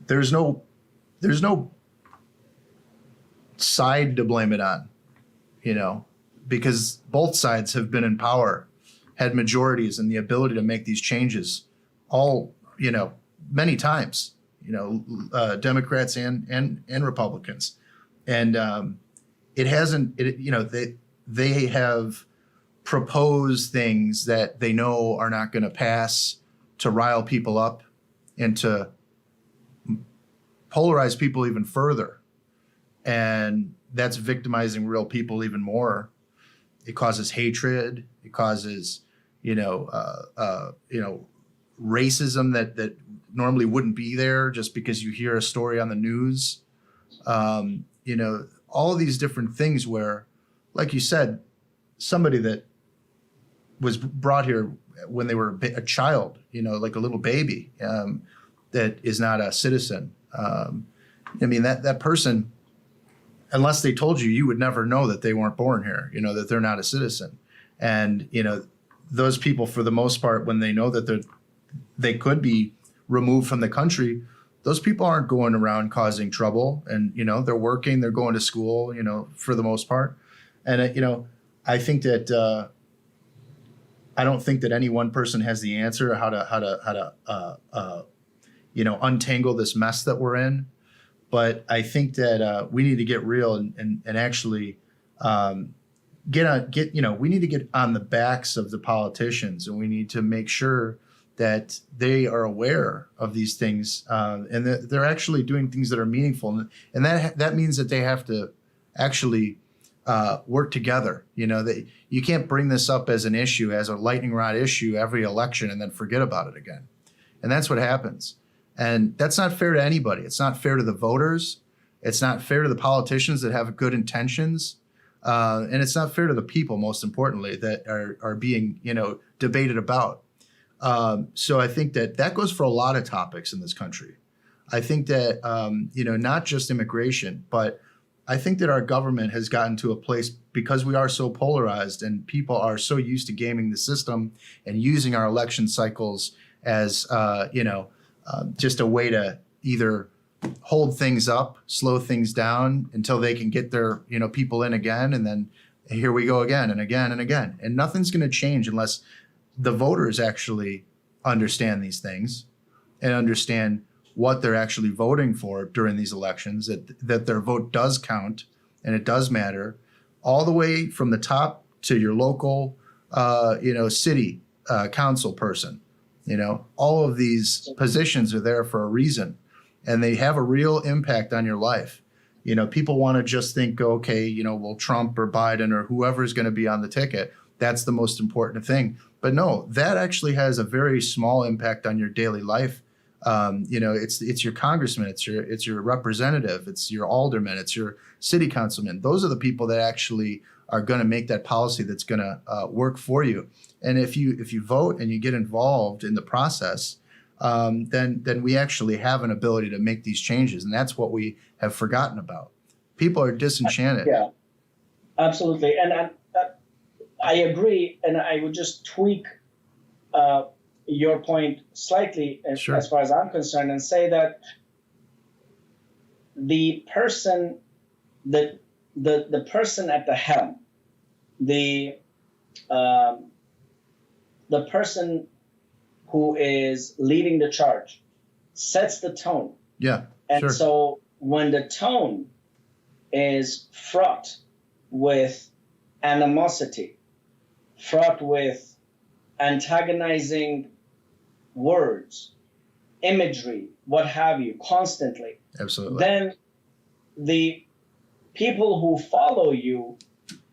there's no side to blame it on, you know, because both sides have been in power, had majorities and the ability to make these changes all, you know, many times, you know, Democrats and Republicans. And it hasn't, you know, they have proposed things that they know are not going to pass to rile people up and to polarize people even further. And that's victimizing real people even more. It causes hatred. It causes, racism that normally wouldn't be there just because you hear a story on the news. All of these different things where, like you said, somebody that was brought here when they were a child, you know, like a little baby, that is not a citizen. That person, unless they told you, you would never know that they weren't born here, you know, that they're not a citizen. And, you know, those people, for the most part, when they know that they could be removed from the country, those people aren't going around causing trouble. And, you know, they're working, they're going to school, you know, for the most part. And, I think that I don't think that any one person has the answer how to untangle this mess that we're in. But I think that we need to get real and actually we need to get on the backs of the politicians, and we need to make sure that they are aware of these things, and that they're actually doing things that are meaningful. And that means that they have to actually work together. You know, that you can't bring this up as an issue, as a lightning rod issue every election and then forget about it again. And that's what happens. And that's not fair to anybody. It's not fair to the voters. It's not fair to the politicians that have good intentions. And it's not fair to the people, most importantly, that are being, debated about. So I think that goes for a lot of topics in this country. I think that, not just immigration, but I think that our government has gotten to a place, because we are so polarized and people are so used to gaming the system and using our election cycles as, just a way to either hold things up, slow things down until they can get their, people in again. And then here we go again and again and again. And nothing's going to change unless the voters actually understand these things and understand what they're actually voting for during these elections, that their vote does count and it does matter, all the way from the top to your local, city council person. All of these positions are there for a reason, and they have a real impact on your life. People want to just think, okay, well, Trump or Biden or whoever is going to be on the ticket, that's the most important thing. But no, that actually has a very small impact on your daily life. It's your congressman, it's your representative, it's your alderman, it's your city councilman. Those are the people that actually are going to make that policy that's going to work for you. And if you vote and you get involved in the process, then we actually have an ability to make these changes, and that's what we have forgotten about. People are disenchanted. Yeah, absolutely, and I agree, and I would just tweak your point slightly Sure. as far as I'm concerned, and say that the person at the helm, the person who is leading the charge, sets the tone. Yeah, and sure. So when the tone is fraught with animosity, fraught with antagonizing words, imagery, what have you, constantly, Absolutely. then the people who follow you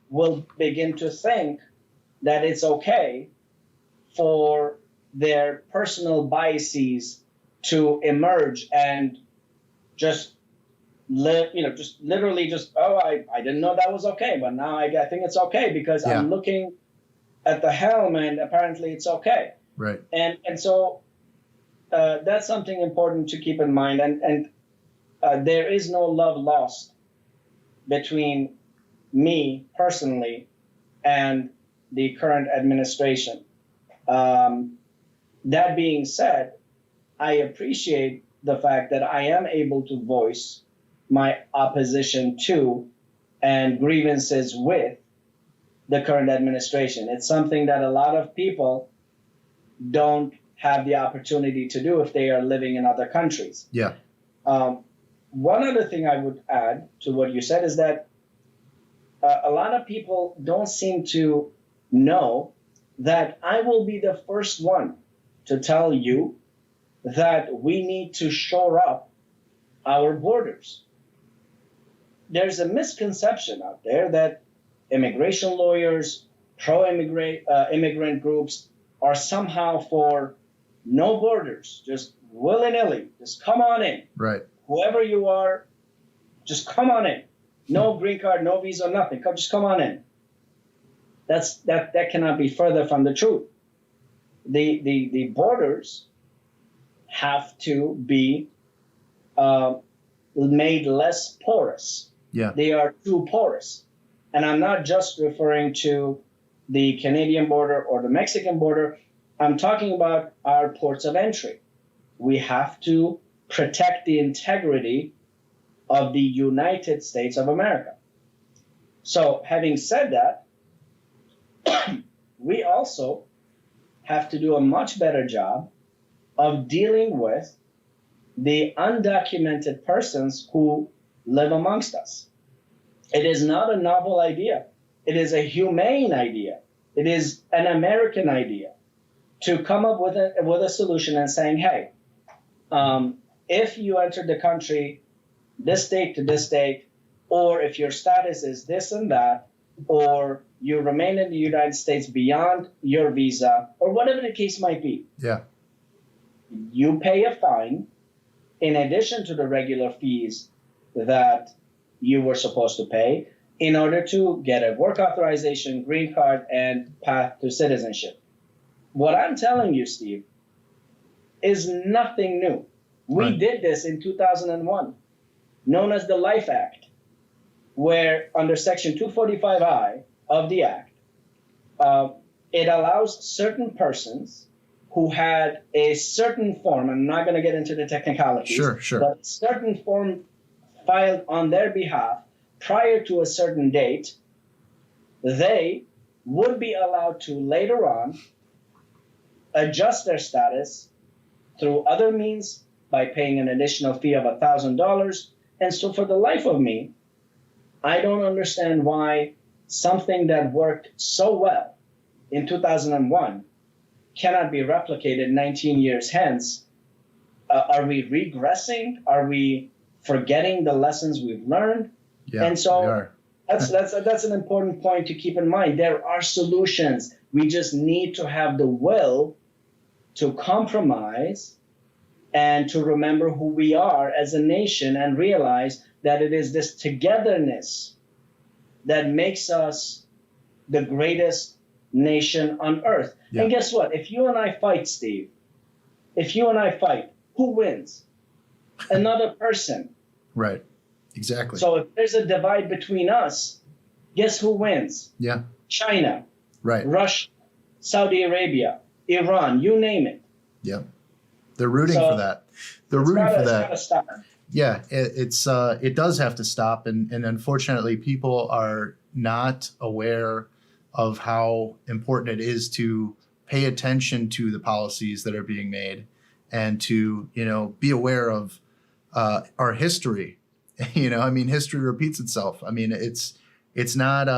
will begin to think that it's okay for their personal biases to emerge and just live, just literally just, oh, I didn't know that was okay, but now I think it's okay because Yeah. I'm looking at the helm and apparently it's okay. Right. And so that's something important to keep in mind. And there is no love lost between me personally and the current administration. That being said, I appreciate the fact that I am able to voice my opposition to and grievances with the current administration. It's something that a lot of people don't have the opportunity to do if they are living in other countries. Yeah. One other thing I would add to what you said is that a lot of people don't seem to know that I will be the first one to tell you that we need to shore up our borders. There's a misconception out there that immigration lawyers, pro-immigrant groups are somehow for no borders, just willy-nilly, just come on in. Right. Whoever you are, just come on in. No green card, no visa, nothing. Just come on in. That cannot be further from the truth. The borders have to be made less porous. Yeah. They are too porous. And I'm not just referring to the Canadian border or the Mexican border. I'm talking about our ports of entry. We have to protect the integrity of the United States of America. So having said that, we also have to do a much better job of dealing with the undocumented persons who live amongst us. It is not a novel idea. It is a humane idea. It is an American idea to come up with a solution and saying, hey, if you entered the country, this state to this state, or if your status is this and that, or you remain in the United States beyond your visa, or whatever the case might be, Yeah. you pay a fine in addition to the regular fees that you were supposed to pay in order to get a work authorization, green card, and path to citizenship. What I'm telling you, Steve, is nothing new. We Right. did this in 2001, known as the Life Act, where under Section 245I of the Act, it allows certain persons who had a certain form, I'm not going to get into the technicalities, Sure. but a certain form filed on their behalf prior to a certain date, they would be allowed to later on adjust their status through other means by paying an additional fee of $1,000. And so for the life of me, I don't understand why something that worked so well in 2001 cannot be replicated 19 years hence. Are we regressing? Are we forgetting the lessons we've learned? Yeah. And so we are. that's an important point to keep in mind. There are solutions. We just need to have the will to compromise and to remember who we are as a nation and realize that it is this togetherness that makes us the greatest nation on earth. Yeah. And guess what? If you and I fight, Steve, if you and I fight, who wins? Another person. Right. Exactly. So if there's a divide between us, guess who wins? Yeah. China, Right. Russia, Saudi Arabia, Iran, you name it. Yeah. They're rooting So for that. They're rooting for It's that. gotta stop. Yeah, it does have to stop, and unfortunately, people are not aware of how important it is to pay attention to the policies that are being made, and to be aware of our history. I mean, history repeats itself. I mean, it's not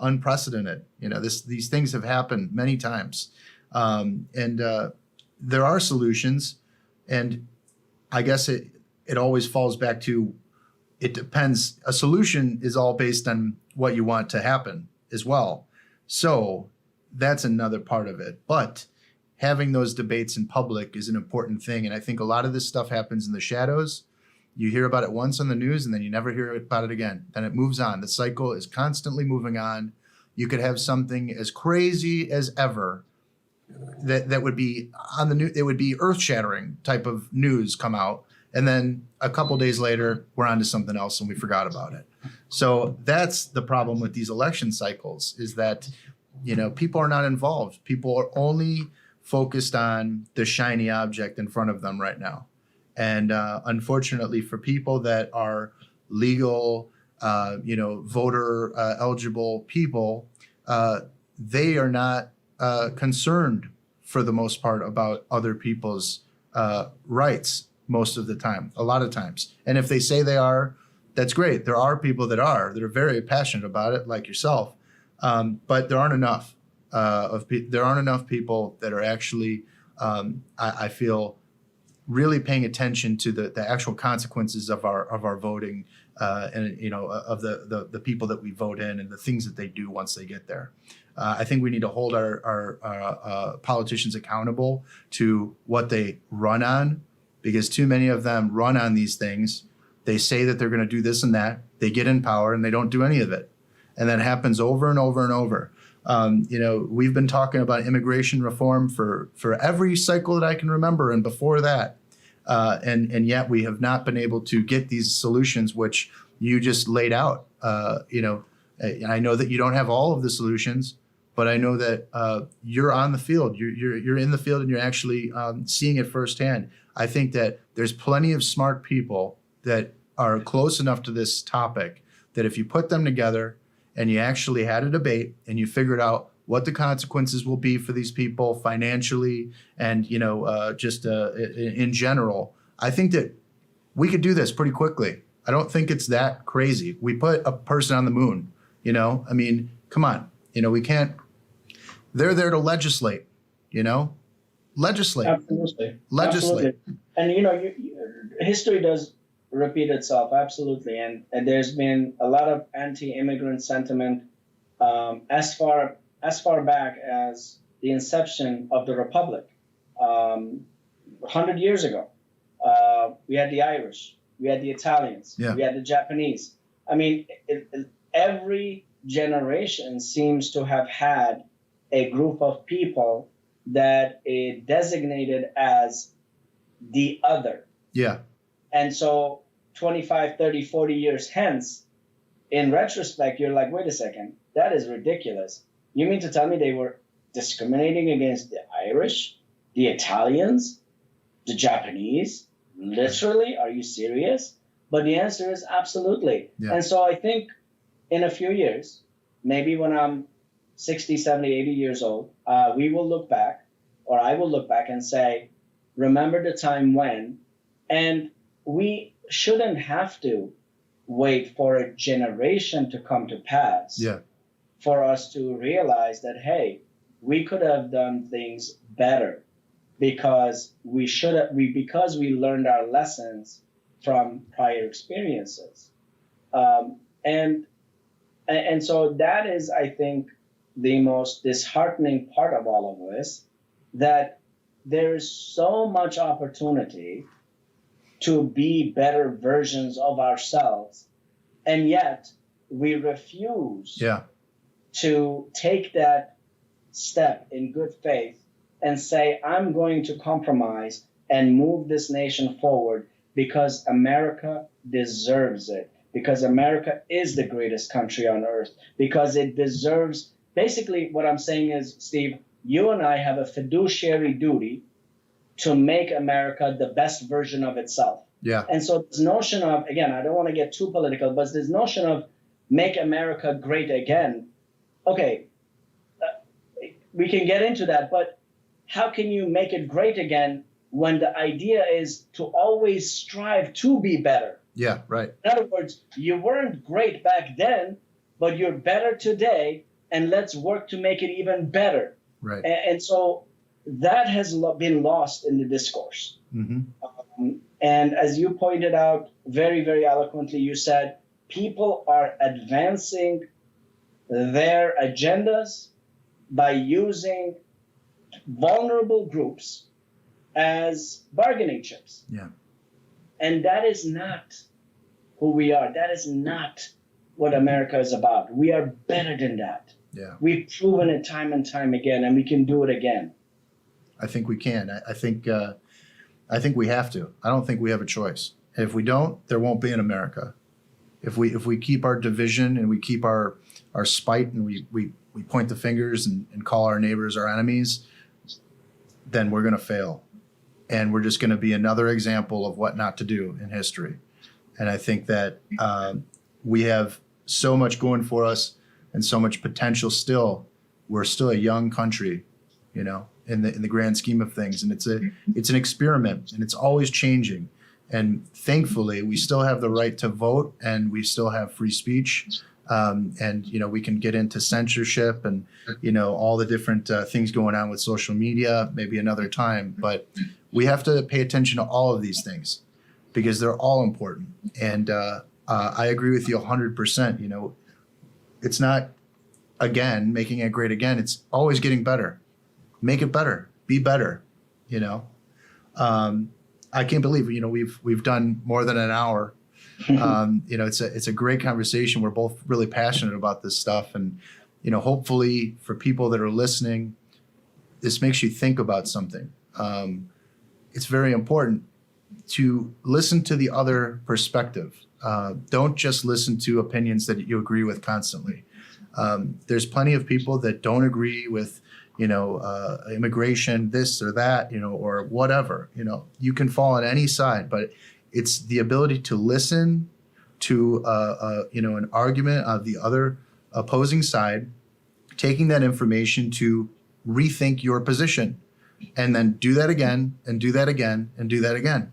unprecedented. These things have happened many times, and there are solutions, and I guess it always falls back to, it depends. A solution is all based on what you want to happen as well. So that's another part of it. But having those debates in public is an important thing. And I think a lot of this stuff happens in the shadows. You hear about it once on the news and then you never hear about it again. Then it moves on. The cycle is constantly moving on. You could have something as crazy as ever that would be on the news. It would be earth-shattering type of news come out. And then a couple days later, we're on to something else and we forgot about it. So that's the problem with these election cycles, is that, people are not involved. People are only focused on the shiny object in front of them right now. And unfortunately, for people that are legal, voter eligible people, they are not concerned for the most part about other people's rights most of the time, a lot of times. And if they say they are, that's great. There are people that are very passionate about it, like yourself. But there aren't enough there aren't enough people that are actually, I feel, really paying attention to the actual consequences of our voting, and of the people that we vote in and the things that they do once they get there. I think we need to hold our politicians accountable to what they run on, because too many of them run on these things. They say that they're going to do this and that. They get in power and they don't do any of it, and that happens over and over and over. We've been talking about immigration reform for every cycle that I can remember, and before that, and yet we have not been able to get these solutions which you just laid out. I know that you don't have all of the solutions, but I know that you're on the field. You're in the field and you're actually seeing it firsthand. I think that there's plenty of smart people that are close enough to this topic that if you put them together and you actually had a debate and you figured out what the consequences will be for these people financially and, just in general, I think that we could do this pretty quickly. I don't think it's that crazy. We put a person on the moon, come on, we can't, they're there to legislate, legislate. Absolutely. Legislate. Absolutely. And, history does repeat itself. Absolutely. And there's been a lot of anti-immigrant sentiment as far back as the inception of the Republic. 100 years ago, we had the Irish, we had the Italians, we had the Japanese. Every generation seems to have had a group of people that it designated as the other. Yeah. And so 25, 30, 40 years hence, in retrospect, you're like, wait a second, that is ridiculous. You mean to tell me they were discriminating against the Irish, the Italians, the Japanese? Literally? Are you serious? But the answer is absolutely. Yeah. And so I think in a few years, maybe when I'm 60, 70, 80 years old, we will look back, or I will look back and say, remember the time when, and we shouldn't have to wait for a generation to come to pass for us to realize that, hey, we could have done things better because we learned our lessons from prior experiences. And so that is, I think, the most disheartening part of all of this, that there is so much opportunity to be better versions of ourselves, and yet we refuse to take that step in good faith and say, I'm going to compromise and move this nation forward because America deserves it, because America is the greatest country on earth, because it deserves. Basically, what I'm saying is, Steve, you and I have a fiduciary duty to make America the best version of itself. Yeah. And so this notion of, again, I don't want to get too political, but this notion of make America great again. Okay, we can get into that, but how can you make it great again when the idea is to always strive to be better? Yeah, right. In other words, you weren't great back then, but you're better today, and let's work to make it even better. Right. And so that has been lost in the discourse. Mm-hmm. And as you pointed out very, very eloquently, you said people are advancing their agendas by using vulnerable groups as bargaining chips. Yeah. And that is not who we are. That is not what America is about. We are better than that. Yeah. We've proven it time and time again, and we can do it again. I think we can. I think we have to. I don't think we have a choice. If we don't, there won't be an America. If we keep our division and we keep our spite and we point the fingers and call our neighbors our enemies, then we're going to fail. And we're just going to be another example of what not to do in history. And I think that we have so much going for us and so much potential still. We're still a young country, you know, in the grand scheme of things. And it's an experiment, and it's always changing. And thankfully, we still have the right to vote, and we still have free speech. And, you know, we can get into censorship and, you know, all the different things going on with social media, maybe another time. But we have to pay attention to all of these things because they're all important. And I agree with you 100%. You know, it's not, again, making it great again. It's always getting better. Make it better. Be better, you know. I can't believe, you know, we've done more than an hour. You know, it's a great conversation. We're both really passionate about this stuff, and you know, hopefully for people that are listening, this makes you think about something. It's very important to listen to the other perspective. Don't just listen to opinions that you agree with constantly. There's plenty of people that don't agree with, you know, immigration, this or that, you know, or whatever. You know, you can fall on any side, but it's the ability to listen to, you know, an argument of the other opposing side, taking that information to rethink your position, and then do that again, and do that again, and do that again.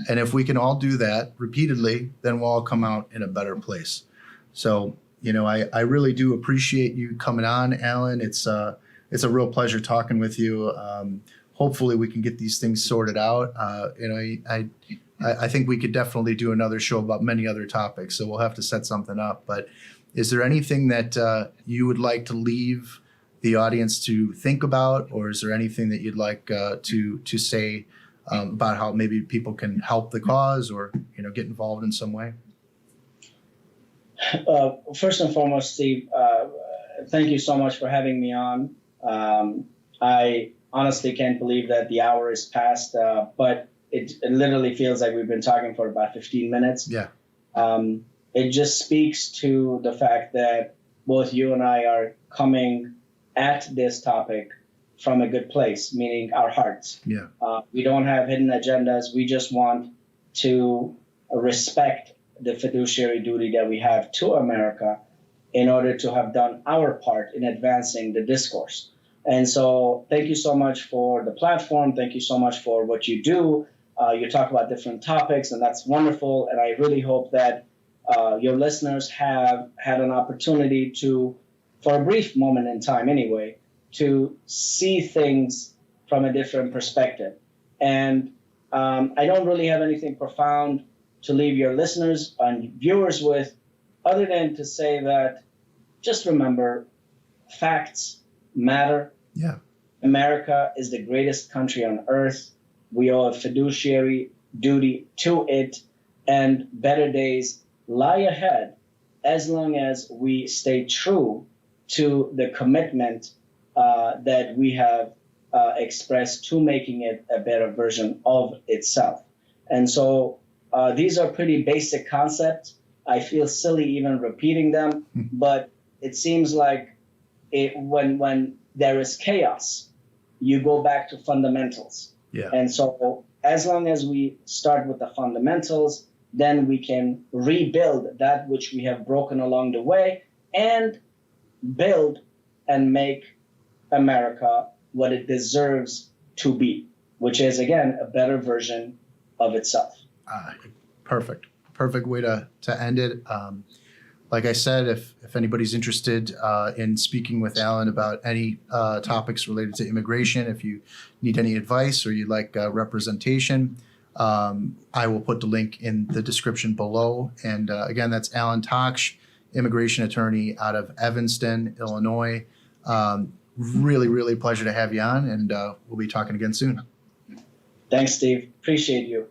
And if we can all do that repeatedly, then we'll all come out in a better place. So, you know, I really do appreciate you coming on, Alen. It's a real pleasure talking with you. Hopefully we can get these things sorted out. You know, I think we could definitely do another show about many other topics, so we'll have to set something up. But is there anything that you would like to leave the audience to think about, or is there anything that you'd like to say about how maybe people can help the cause or, you know, get involved in some way? First and foremost, Steve, thank you so much for having me on. I honestly can't believe that the hour is past, but it literally feels like we've been talking for about 15 minutes. Yeah. It just speaks to the fact that both you and I are coming at this topic from a good place, meaning our hearts. Yeah. We don't have hidden agendas. We just want to respect the fiduciary duty that we have to America in order to have done our part in advancing the discourse. And so thank you so much for the platform. Thank you so much for what you do. You talk about different topics, and that's wonderful. And I really hope that your listeners have had an opportunity to, for a brief moment in time anyway, to see things from a different perspective. And I don't really have anything profound to leave your listeners and viewers with, other than to say that just remember, facts matter. Yeah. America is the greatest country on earth. We owe a fiduciary duty to it, and better days lie ahead as long as we stay true to the commitment that we have expressed to making it a better version of itself. And so these are pretty basic concepts. I feel silly even repeating them, but it seems like when there is chaos, you go back to fundamentals. Yeah. And so as long as we start with the fundamentals, then we can rebuild that which we have broken along the way and build and make America what it deserves to be, which is, again, a better version of itself. Perfect. Perfect way to end it. Like I said, if anybody's interested in speaking with Alen about any topics related to immigration, if you need any advice or you'd like representation, I will put the link in the description below. And again, that's Alen Takhsh, immigration attorney out of Evanston, Illinois. Really, really pleasure to have you on, and we'll be talking again soon. Thanks, Steve. Appreciate you.